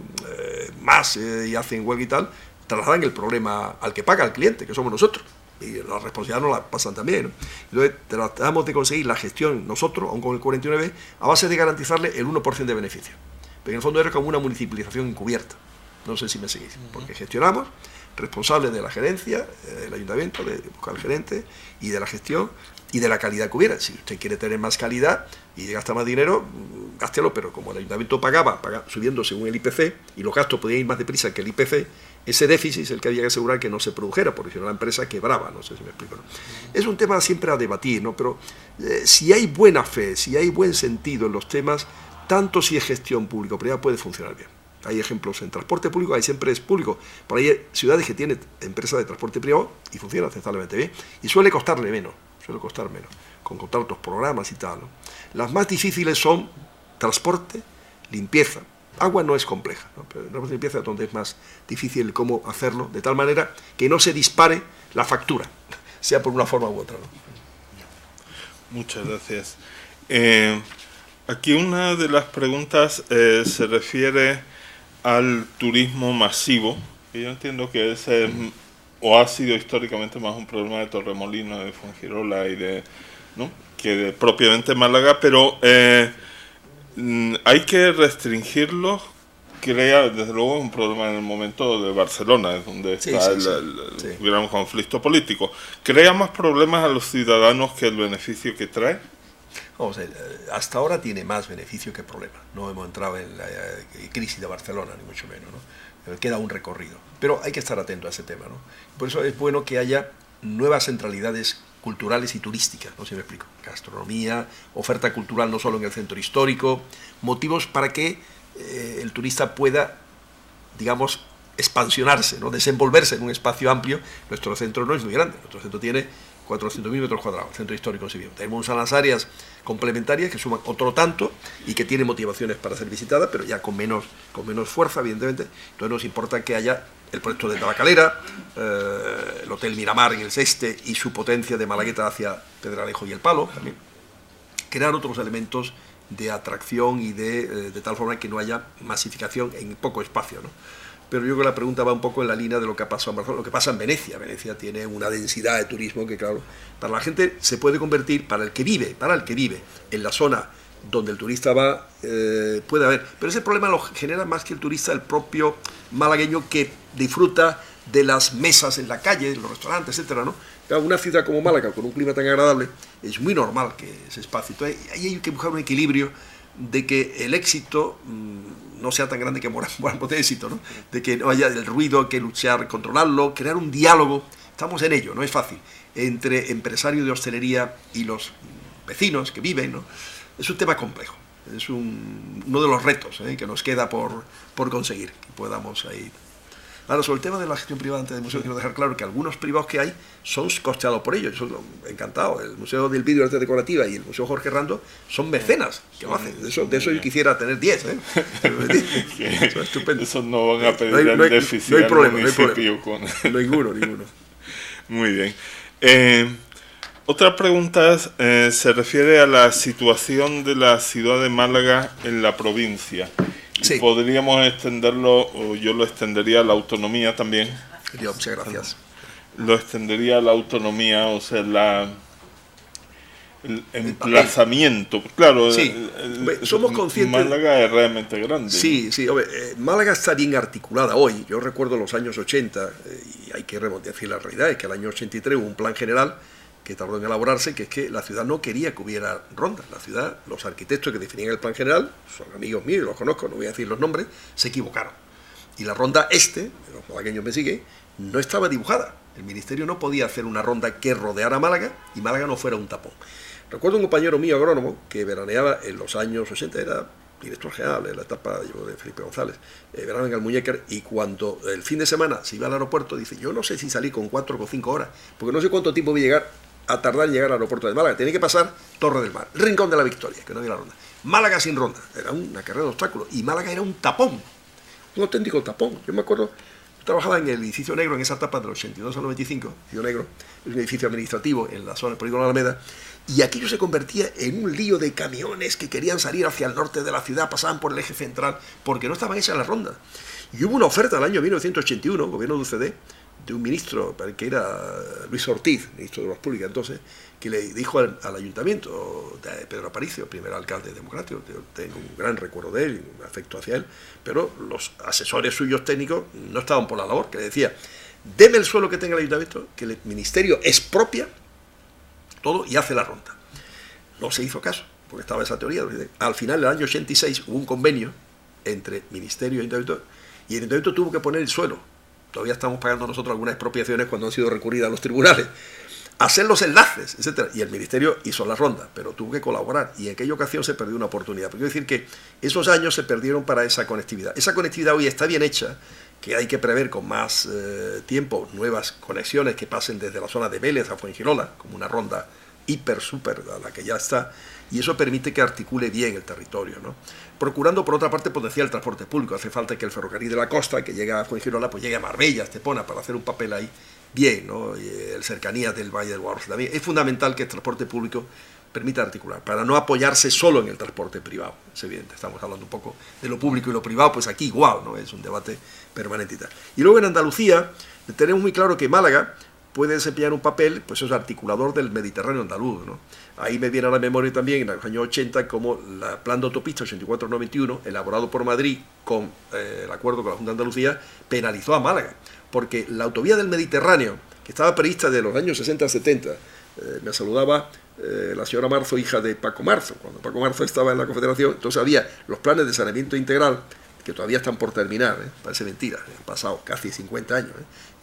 [SPEAKER 3] más y hacen huelga y tal, trasladan el problema al que paga, al cliente, que somos nosotros. Y la responsabilidad nos la pasan también, ¿no? Entonces tratamos de conseguir la gestión nosotros, aún con el 49, a base de garantizarle el 1% de beneficio. Pero en el fondo era como una municipalización encubierta. No sé si me seguís. Porque gestionamos, responsables de la gerencia, del ayuntamiento, de buscar al gerente, y de la gestión, y de la calidad que hubiera. Si usted quiere tener más calidad y gasta más dinero, gástelo, pero como el ayuntamiento pagaba subiendo según el IPC, y los gastos podían ir más deprisa que el IPC, ese déficit es el que había que asegurar que no se produjera, porque si no la empresa quebraba, no sé si me explico, ¿no? Es un tema siempre a debatir, ¿no? Pero si hay buena fe, si hay buen sentido en los temas, tanto si es gestión pública o privada puede funcionar bien. Hay ejemplos en transporte público, hay siempre es público. Por ahí hay ciudades que tienen empresas de transporte privado y funciona aceptablemente bien, y suele costar menos, con contratos, programas y tal, ¿no? Las más difíciles son transporte, limpieza. Agua no es compleja, ¿no? Pero la limpieza es donde es más difícil cómo hacerlo, de tal manera que no se dispare la factura, sea por una forma u otra, ¿no?
[SPEAKER 1] Muchas gracias. Aquí una de las preguntas se refiere al turismo masivo, que yo entiendo que ese es, o ha sido históricamente más un problema de Torremolinos, de Fuengirola y de, ¿no?, que de propiamente Málaga, pero hay que restringirlo. Crea, desde luego, un problema en el momento de Barcelona, es donde está el gran conflicto político. ¿Crea más problemas a los ciudadanos que el beneficio que trae?
[SPEAKER 3] Vamos a ver, hasta ahora tiene más beneficio que problema. No hemos entrado en la crisis de Barcelona, ni mucho menos, ¿no? Queda un recorrido. Pero hay que estar atento a ese tema, ¿no? Por eso es bueno que haya nuevas centralidades culturales y turísticas, no sé si me explico. Gastronomía, oferta cultural no solo en el centro histórico, motivos para que el turista pueda, digamos, expansionarse, ¿no?, desenvolverse en un espacio amplio. Nuestro centro no es muy grande, nuestro centro tiene 400.000 metros cuadrados, el centro histórico civil. Tenemos unas áreas complementarias que suman otro tanto y que tienen motivaciones para ser visitadas, pero ya con menos fuerza, evidentemente. Entonces nos importa que haya el proyecto de Tabacalera, el Hotel Miramar en el Seste y su potencia de Malagueta hacia Pedralejo y El Palo, también. Crear otros elementos de atracción y de tal forma que no haya masificación en poco espacio, ¿no? Pero yo creo que la pregunta va un poco en la línea de lo que ha pasado en Barcelona, lo que pasa en Venecia. Venecia tiene una densidad de turismo que, claro, para la gente se puede convertir, para el que vive en la zona donde el turista va, puede haber. Pero ese problema lo genera más que el turista, el propio malagueño que disfruta de las mesas en la calle, los restaurantes, etcétera, ¿no? Claro, una ciudad como Málaga, con un clima tan agradable, es muy normal que ese espacio. Entonces, ahí hay que buscar un equilibrio de que el éxito no sea tan grande que moramos de éxito, ¿no? De que no haya el ruido, hay que luchar, controlarlo, crear un diálogo. Estamos en ello, no es fácil, entre empresarios de hostelería y los vecinos que viven, ¿no? Es un tema complejo, es uno de los retos que nos queda por conseguir, que podamos ahí. Ahora, sobre el tema de la gestión privada del museo, quiero dejar claro que algunos privados que hay son costeados por ellos. Yo encantado. El Museo del Vídeo y Arte Decorativa y el Museo Jorge Rando son mecenas que lo hacen. De eso yo quisiera tener 10. Eso es estupendo.
[SPEAKER 1] Eso no van a pedir el déficit.
[SPEAKER 3] No hay problema. Ninguno.
[SPEAKER 1] Muy bien. Otra pregunta se refiere a la situación de la ciudad de Málaga en la provincia. Sí. Podríamos extenderlo, o yo lo extendería a la autonomía también.
[SPEAKER 3] Muchas gracias.
[SPEAKER 1] Lo extendería a la autonomía, o sea, el emplazamiento. Claro,
[SPEAKER 3] sí. Somos conscientes.
[SPEAKER 1] Málaga es realmente grande.
[SPEAKER 3] Sí. Málaga está bien articulada hoy. Yo recuerdo los años 80, y hay que decir la realidad, es que el año 83 hubo un plan general que tardó en elaborarse, que es que la ciudad no quería que hubiera rondas. La ciudad, los arquitectos que definían el plan general, son amigos míos, los conozco, no voy a decir los nombres, se equivocaron. Y la ronda los malagueños me siguen, no estaba dibujada. El ministerio no podía hacer una ronda que rodeara Málaga y Málaga no fuera un tapón. Recuerdo un compañero mío agrónomo que veraneaba en los años 80, era director general en la etapa de Felipe González, veraneaba en Almuñécar, y cuando el fin de semana se iba al aeropuerto, dice, yo no sé si salí con 4 o 5 horas, porque no sé cuánto tiempo voy a tardar en llegar al aeropuerto de Málaga. Tiene que pasar Torre del Mar, Rincón de la Victoria, que no había la ronda. Málaga sin ronda, era una carrera de obstáculos, y Málaga era un tapón, un auténtico tapón. Yo me acuerdo, yo trabajaba en el edificio negro en esa etapa del 82 al 95, edificio negro, es un edificio administrativo en la zona del polígono de Alameda, y aquello se convertía en un lío de camiones que querían salir hacia el norte de la ciudad, pasaban por el eje central, porque no estaban hechas las rondas. Y hubo una oferta el año 1981, gobierno de UCD, de un ministro, que era Luis Ortiz, ministro de Obras Públicas entonces, que le dijo al ayuntamiento de Pedro Aparicio, primer alcalde democrático, yo tengo un gran recuerdo de él, un afecto hacia él, pero los asesores suyos técnicos no estaban por la labor, que le decía, deme el suelo que tenga el ayuntamiento, que el ministerio expropia todo y hace la ronda. No se hizo caso, porque estaba esa teoría. Al final, en el año 86, hubo un convenio entre ministerio y ayuntamiento, y el ayuntamiento tuvo que poner el suelo. Todavía estamos pagando nosotros algunas expropiaciones cuando han sido recurridas a los tribunales, hacer los enlaces, etcétera. Y el ministerio hizo la ronda, pero tuvo que colaborar, y en aquella ocasión se perdió una oportunidad. Pero quiero decir que esos años se perdieron para esa conectividad. Esa conectividad hoy está bien hecha, que hay que prever con más tiempo nuevas conexiones que pasen desde la zona de Vélez a Fuengirola, como una ronda súper a la que ya está, y eso permite que articule bien el territorio, ¿no? Procurando, por otra parte, potenciar el transporte público. Hace falta que el ferrocarril de la costa, que llega a Fuengirola, pues llegue a Marbella, a Estepona, para hacer un papel ahí bien, ¿no? Y el cercanía del Valle del Guadalhorce también. Es fundamental que el transporte público permita articular, para no apoyarse solo en el transporte privado. Es evidente, estamos hablando un poco de lo público y lo privado, pues aquí igual, ¿no? Es un debate permanente y tal. Y luego en Andalucía tenemos muy claro que Málaga puede desempeñar un papel, pues es articulador del Mediterráneo andaluz, ¿no? Ahí me viene a la memoria también, en los años 80, como el plan de autopista 8491, elaborado por Madrid con el acuerdo con la Junta de Andalucía, penalizó a Málaga, porque la autovía del Mediterráneo, que estaba prevista de los años 60-70, me saludaba la señora Marzo, hija de Paco Marzo, cuando Paco Marzo estaba en la Confederación, entonces había los planes de saneamiento integral, que todavía están por terminar, parece mentira, han pasado casi 50 años,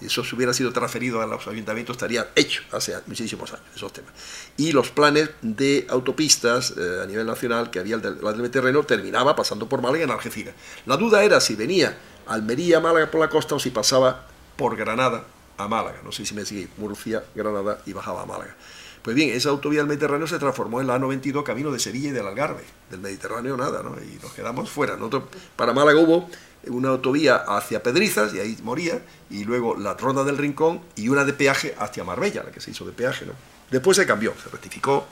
[SPEAKER 3] y eso si hubiera sido transferido a los ayuntamientos estaría hecho hace muchísimos años, esos temas. Y los planes de autopistas a nivel nacional, que había el del Mediterráneo, terminaba pasando por Málaga en Algeciras. La duda era si venía Almería, Málaga por la costa, o si pasaba por Granada a Málaga, no sé si me sigue, Murcia, Granada y bajaba a Málaga. Pues bien, esa autovía del Mediterráneo se transformó en la A92, camino de Sevilla y del Algarve. Del Mediterráneo nada, ¿no? Y nos quedamos fuera. Nosotros, para Málaga hubo una autovía hacia Pedrizas, y ahí moría, y luego la Ronda del Rincón y una de peaje hacia Marbella, la que se hizo de peaje, ¿no? Después se cambió, se rectificó.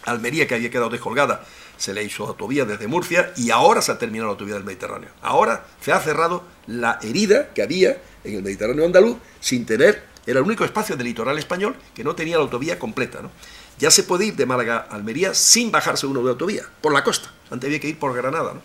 [SPEAKER 3] Almería, que había quedado descolgada, se le hizo autovía desde Murcia, y ahora se ha terminado la autovía del Mediterráneo. Ahora se ha cerrado la herida que había en el Mediterráneo andaluz sin tener. Era el único espacio del litoral español que no tenía la autovía completa, ¿no? Ya se puede ir de Málaga a Almería sin bajarse uno de autovía, por la costa. Antes había que ir por Granada, ¿no?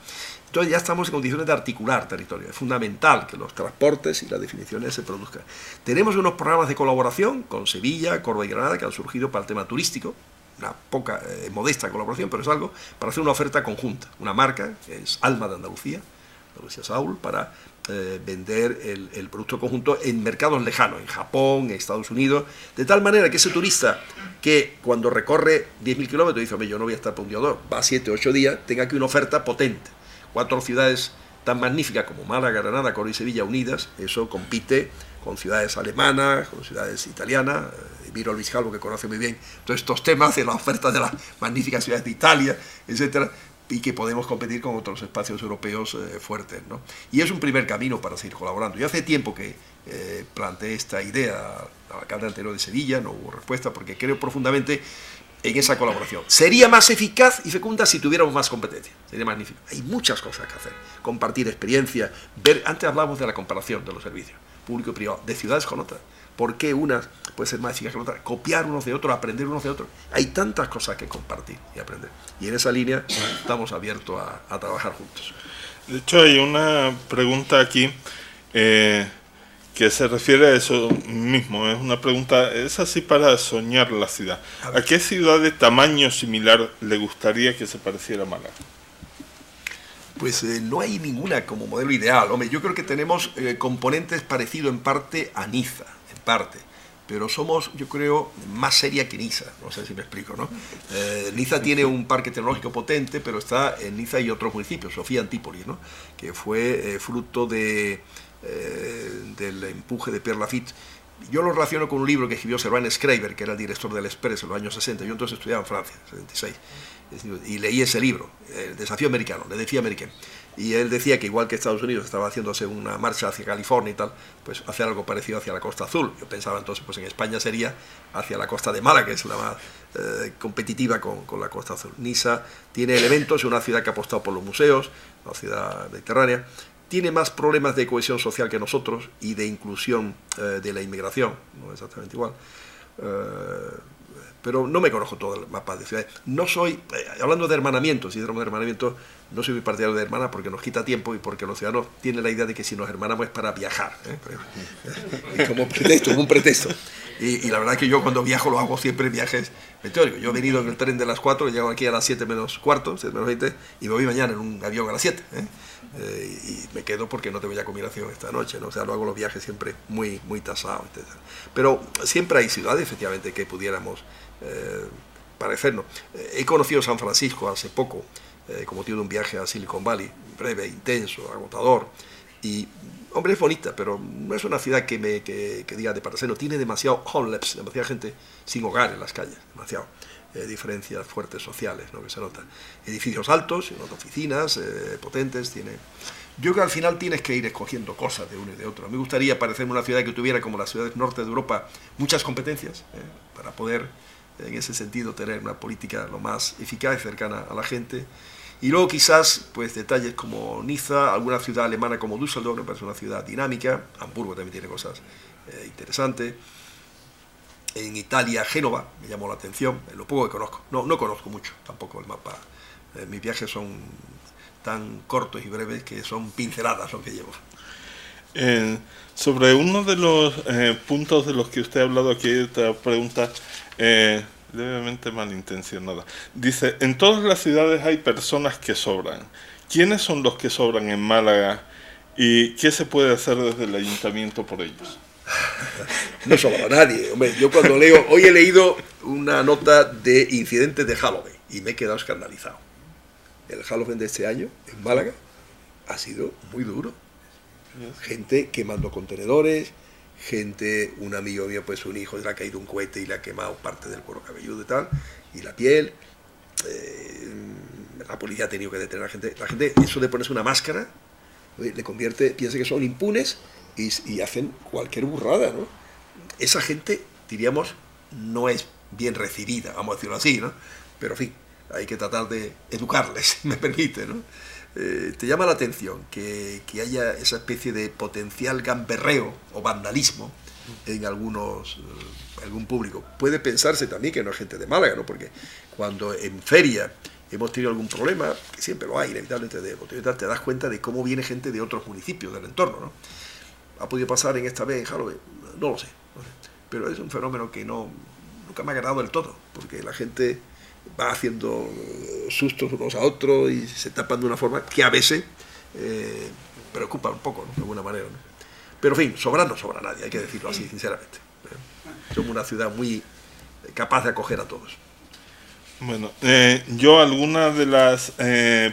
[SPEAKER 3] Entonces ya estamos en condiciones de articular territorio. Es fundamental que los transportes y las definiciones se produzcan. Tenemos unos programas de colaboración con Sevilla, Córdoba y Granada que han surgido para el tema turístico. Una poca, modesta colaboración, pero es algo para hacer una oferta conjunta. Una marca, que es Alma de Andalucía, Andalucía Saúl, para vender el producto conjunto en mercados lejanos, en Japón, en Estados Unidos, de tal manera que ese turista que cuando recorre 10.000 kilómetros dice, hombre, yo no voy a estar por un día o dos, va 7 o 8 días, tenga aquí una oferta potente. 4 ciudades tan magníficas como Málaga, Granada, Córdoba y Sevilla unidas, eso compite con ciudades alemanas, con ciudades italianas, miro a Luis Calvo que conoce muy bien todos estos temas de la oferta de las magníficas ciudades de Italia, etcétera, y que podemos competir con otros espacios europeos fuertes, ¿no? Y es un primer camino para seguir colaborando. Yo hace tiempo que planteé esta idea al alcalde anterior de Sevilla, no hubo respuesta, porque creo profundamente en esa colaboración. Sería más eficaz y fecunda si tuviéramos más competencia. Sería magnífico. Hay muchas cosas que hacer. Compartir experiencia, ver. Antes hablábamos de la comparación de los servicios, público y privado, de ciudades con otras. ¿Por qué unas puede ser más eficaz que otras? Copiar unos de otros, aprender unos de otros. Hay tantas cosas que compartir y aprender. Y en esa línea estamos abiertos a trabajar juntos.
[SPEAKER 1] De hecho, hay una pregunta aquí que se refiere a eso mismo. Es una pregunta, es así para soñar la ciudad. ¿A qué ciudad de tamaño similar le gustaría que se pareciera a Málaga?
[SPEAKER 3] Pues no hay ninguna como modelo ideal. Hombre, yo creo que tenemos componentes parecidos en parte a Niza, en parte. Pero somos, yo creo, más seria que Niza. No sé si me explico, ¿no? Niza tiene un parque tecnológico potente, pero está en Niza y otros municipios, Sofía Antípolis, ¿no? Que fue fruto del empuje de Pierre Lafitte. Yo lo relaciono con un libro que escribió Servan Schreiber, que era el director del Express en los años 60. Yo entonces estudiaba en Francia, 76. Y leí ese libro, El desafío americano, le decía americano. Y él decía que igual que Estados Unidos estaba haciéndose una marcha hacia California y tal, pues hacer algo parecido hacia la Costa Azul. Yo pensaba entonces, pues en España sería hacia la costa de Málaga, que es la más competitiva con la Costa Azul. Niza tiene elementos, es una ciudad que ha apostado por los museos, una ciudad mediterránea. Tiene más problemas de cohesión social que nosotros y de inclusión de la inmigración, no exactamente igual. Pero no me conozco todo el mapa de ciudades. No soy, hablando de hermanamiento, si tenemos hermanamiento, no soy muy partidario de hermanar porque nos quita tiempo y porque los ciudadanos tienen la idea de que si nos hermanamos es para viajar, como pretexto, como un pretexto. Y la verdad es que yo cuando viajo lo hago siempre viajes meteóricos. Yo he venido en el tren de las 4, llego aquí a las 7 menos cuarto, 7 menos 20, y me voy mañana en un avión a las 7. Y me quedo porque no tengo ya combinación esta noche, ¿no? O sea, lo hago los viajes siempre muy, muy tasados, etc. Pero siempre hay ciudades, efectivamente, que pudiéramos parecernos. He conocido San Francisco hace poco, como motivo de un viaje a Silicon Valley, breve, intenso, agotador, y, hombre, es bonita, pero no es una ciudad que diga de parecernos. Tiene demasiado homeless, demasiada gente sin hogar en las calles, demasiado. Diferencias fuertes sociales, ¿no? Que se notan. Edificios altos, oficinas potentes, tiene. Yo creo que al final tienes que ir escogiendo cosas de uno y de otro. Me gustaría parecerme una ciudad que tuviera, como las ciudades norte de Europa, muchas competencias para poder en ese sentido tener una política lo más eficaz y cercana a la gente. Y luego quizás pues detalles como Niza, alguna ciudad alemana como Düsseldorf, me parece una ciudad dinámica. Hamburgo también tiene cosas interesantes. En Italia, Génova, me llamó la atención, lo poco que conozco. No conozco mucho tampoco el mapa. Mis viajes son tan cortos y breves que son pinceladas lo que llevo.
[SPEAKER 1] Sobre uno de los puntos de los que usted ha hablado aquí, esta pregunta levemente malintencionada. Dice, en todas las ciudades hay personas que sobran. ¿Quiénes son los que sobran en Málaga y qué se puede hacer desde el ayuntamiento por ellos?
[SPEAKER 3] No sobra nadie. Hombre, yo cuando leo, hoy he leído una nota de incidentes de Halloween y me he quedado escandalizado. El Halloween de este año en Málaga ha sido muy duro. Gente quemando contenedores, gente, un amigo mío, pues un hijo le ha caído un cohete y le ha quemado parte del cuero cabelludo y tal, y la piel. La policía ha tenido que detener a la gente. La gente, eso de ponerse una máscara, le convierte, piensa que son impunes y hacen cualquier burrada, ¿no? Esa gente, diríamos, no es bien recibida, vamos a decirlo así, ¿no? Pero en fin, hay que tratar de educarles, si me permite, ¿no? Te llama la atención que haya esa especie de potencial gamberreo o vandalismo en algún público. Puede pensarse también que no es gente de Málaga, ¿no? Porque cuando en feria hemos tenido algún problema, que siempre lo hay, inevitablemente, te das cuenta de cómo viene gente de otros municipios del entorno, ¿no? ¿Ha podido pasar en esta vez en Halloween? No lo sé. Pero es un fenómeno que nunca me ha agradado del todo, porque la gente va haciendo sustos unos a otros y se tapan de una forma que a veces preocupa un poco, ¿no? De alguna manera, ¿no? Pero en fin, no sobra nadie, hay que decirlo así, sinceramente. Somos una ciudad muy capaz de acoger a todos.
[SPEAKER 1] Bueno, yo algunas de las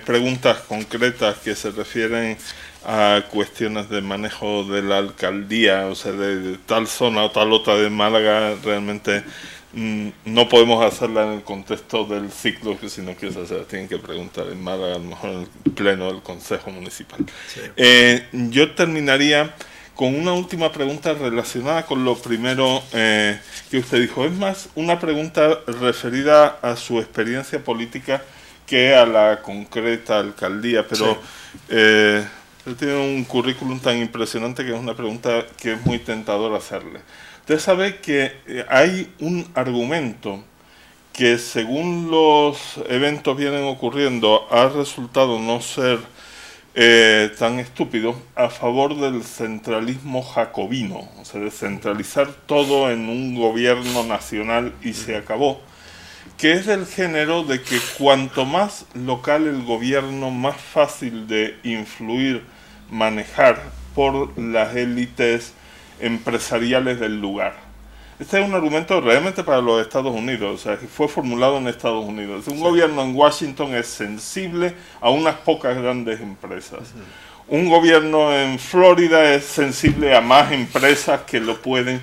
[SPEAKER 1] preguntas concretas que se refieren a cuestiones de manejo de la alcaldía, o sea, de tal zona o tal otra de Málaga, realmente no podemos hacerla en el contexto del ciclo, sino que se tienen que preguntar en Málaga, a lo mejor en el pleno del Consejo Municipal. Sí. Yo terminaría con una última pregunta relacionada con lo primero que usted dijo. Es más una pregunta referida a su experiencia política que a la concreta alcaldía, pero sí. Él tiene un currículum tan impresionante que es una pregunta que es muy tentadora hacerle. Usted sabe que hay un argumento que, según los eventos vienen ocurriendo, ha resultado no ser tan estúpido, a favor del centralismo jacobino, o sea, de centralizar todo en un gobierno nacional y se acabó, que es del género de que cuanto más local el gobierno, más fácil de influir, manejar por las élites empresariales del lugar. Este es un argumento realmente para los Estados Unidos, o sea, que fue formulado en Estados Unidos. Un gobierno en Washington es sensible a unas pocas grandes empresas. Un gobierno en Florida es sensible a más empresas que lo pueden.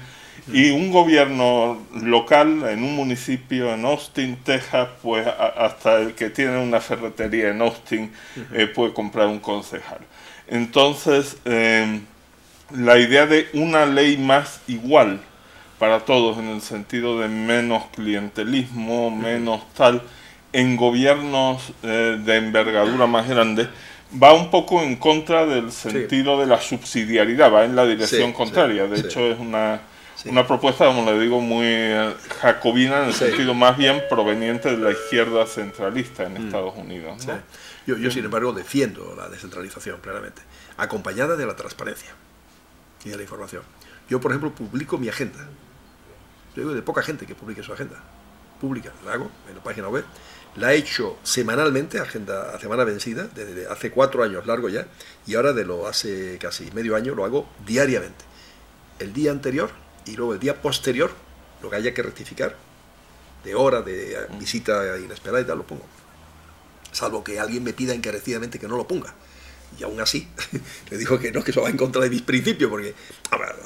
[SPEAKER 1] Y un gobierno local en un municipio en Austin, Texas, pues hasta el que tiene una ferretería en Austin puede comprar un concejal. Entonces, la idea de una ley más igual para todos, en el sentido de menos clientelismo, menos tal, en gobiernos de envergadura más grande, va un poco en contra del sentido de la subsidiariedad, va en la dirección contraria. De hecho, es una propuesta, como le digo, muy jacobina, en el sentido más bien proveniente de la izquierda centralista en Estados Unidos, ¿no?
[SPEAKER 3] Yo, sin embargo, defiendo la descentralización, claramente, acompañada de la transparencia y de la información. Yo, por ejemplo, publico mi agenda. Yo digo de poca gente que publique su agenda. Pública, la hago en la página web. La he hecho semanalmente, agenda a semana vencida, desde hace 4 años largo ya, y ahora hace casi medio año lo hago diariamente. El día anterior y luego el día posterior, lo que haya que rectificar, de hora, de visita inesperada y tal, lo pongo. Salvo que alguien me pida encarecidamente que no lo ponga. Y aún así, le digo que no, que eso va en contra de mis principios, porque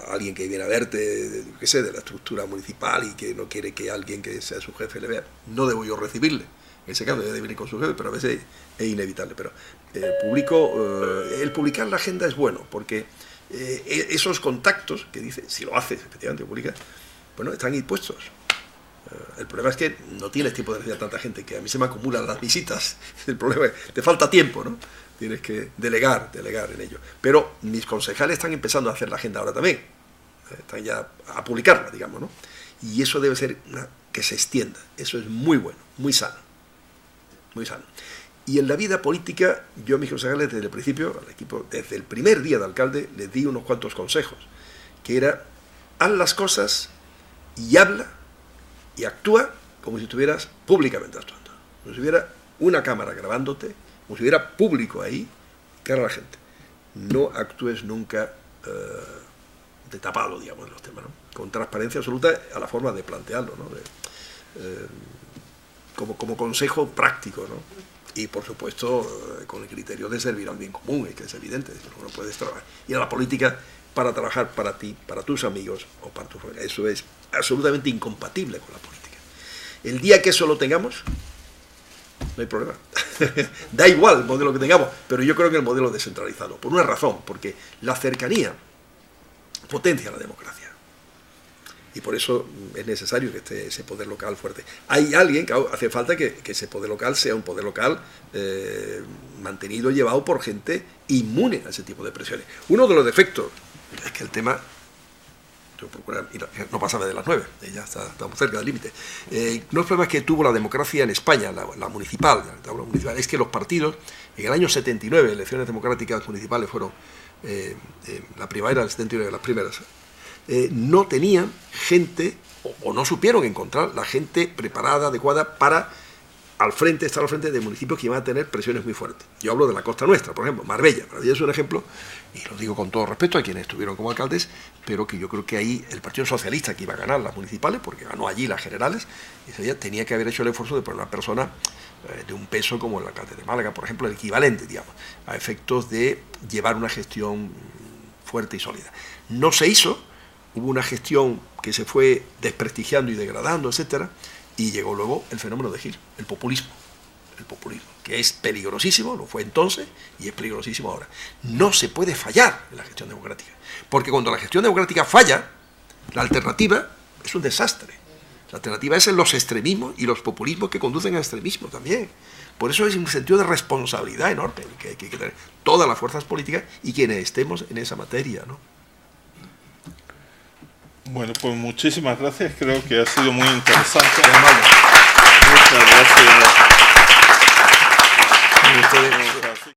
[SPEAKER 3] alguien que viene a verte, qué sé, de la estructura municipal y que no quiere que alguien que sea su jefe le vea, no debo yo recibirle. En ese caso debe venir con su jefe, pero a veces es inevitable. Pero el publicar la agenda es bueno, porque esos contactos que dice, si lo haces, efectivamente, publica, bueno, están impuestos. El problema es que no tienes tiempo de recibir a tanta gente, que a mí se me acumulan las visitas. El problema es que te falta tiempo, ¿no? Tienes que delegar en ello. Pero mis concejales están empezando a hacer la agenda ahora también. Están ya a publicarla, digamos, ¿no? Y eso debe ser que se extienda. Eso es muy bueno, muy sano. Muy sano. Y en la vida política, yo a mis concejales desde el principio, al equipo, desde el primer día de alcalde, les di unos cuantos consejos, que era, haz las cosas y habla y actúa como si estuvieras públicamente actuando. Como si hubiera una cámara grabándote, como si hubiera público ahí, cara a la gente. No actúes nunca de tapado, digamos, en los temas, ¿no? Con transparencia absoluta a la forma de plantearlo, ¿no? Como consejo práctico, ¿no? Y por supuesto con el criterio de servir al bien común, que es evidente, no puedes trabajar. Y a la política para trabajar para ti, para tus amigos o para tu familia. Eso es absolutamente incompatible con la política. El día que eso lo tengamos, no hay problema. Da igual el modelo que tengamos, pero yo creo que el modelo descentralizado, por una razón, porque la cercanía potencia la democracia. Y por eso es necesario que esté ese poder local fuerte. Hay alguien que hace falta que ese poder local sea un poder local mantenido y llevado por gente inmune a ese tipo de presiones. Uno de los defectos es que el tema, yo procuro no pasaba de las 9, ya estamos cerca del límite. No es problema que tuvo la democracia en España, la municipal, es que los partidos, en el año 79, elecciones democráticas municipales fueron, la primavera del 79, las primeras, no tenían gente, o no supieron encontrar la gente preparada, adecuada para estar al frente de municipios que iban a tener presiones muy fuertes. Yo hablo de la costa nuestra, por ejemplo, Marbella. Marbella es un ejemplo, y lo digo con todo respeto a quienes estuvieron como alcaldes, pero que yo creo que ahí el Partido Socialista, que iba a ganar las municipales, porque ganó allí las generales, tenía que haber hecho el esfuerzo de poner una persona de un peso como el alcalde de Málaga, por ejemplo, el equivalente, digamos, a efectos de llevar una gestión fuerte y sólida. No se hizo. Hubo una gestión que se fue desprestigiando y degradando, etcétera, y llegó luego el fenómeno de Gil, el populismo, que es peligrosísimo, lo fue entonces y es peligrosísimo ahora. No se puede fallar en la gestión democrática, porque cuando la gestión democrática falla, la alternativa es un desastre. La alternativa es en los extremismos y los populismos que conducen a extremismo también. Por eso es un sentido de responsabilidad enorme que hay que tener todas las fuerzas políticas y quienes estemos en esa materia, ¿no?
[SPEAKER 1] Bueno, pues muchísimas gracias, creo que ha sido muy interesante.
[SPEAKER 3] Muchas gracias.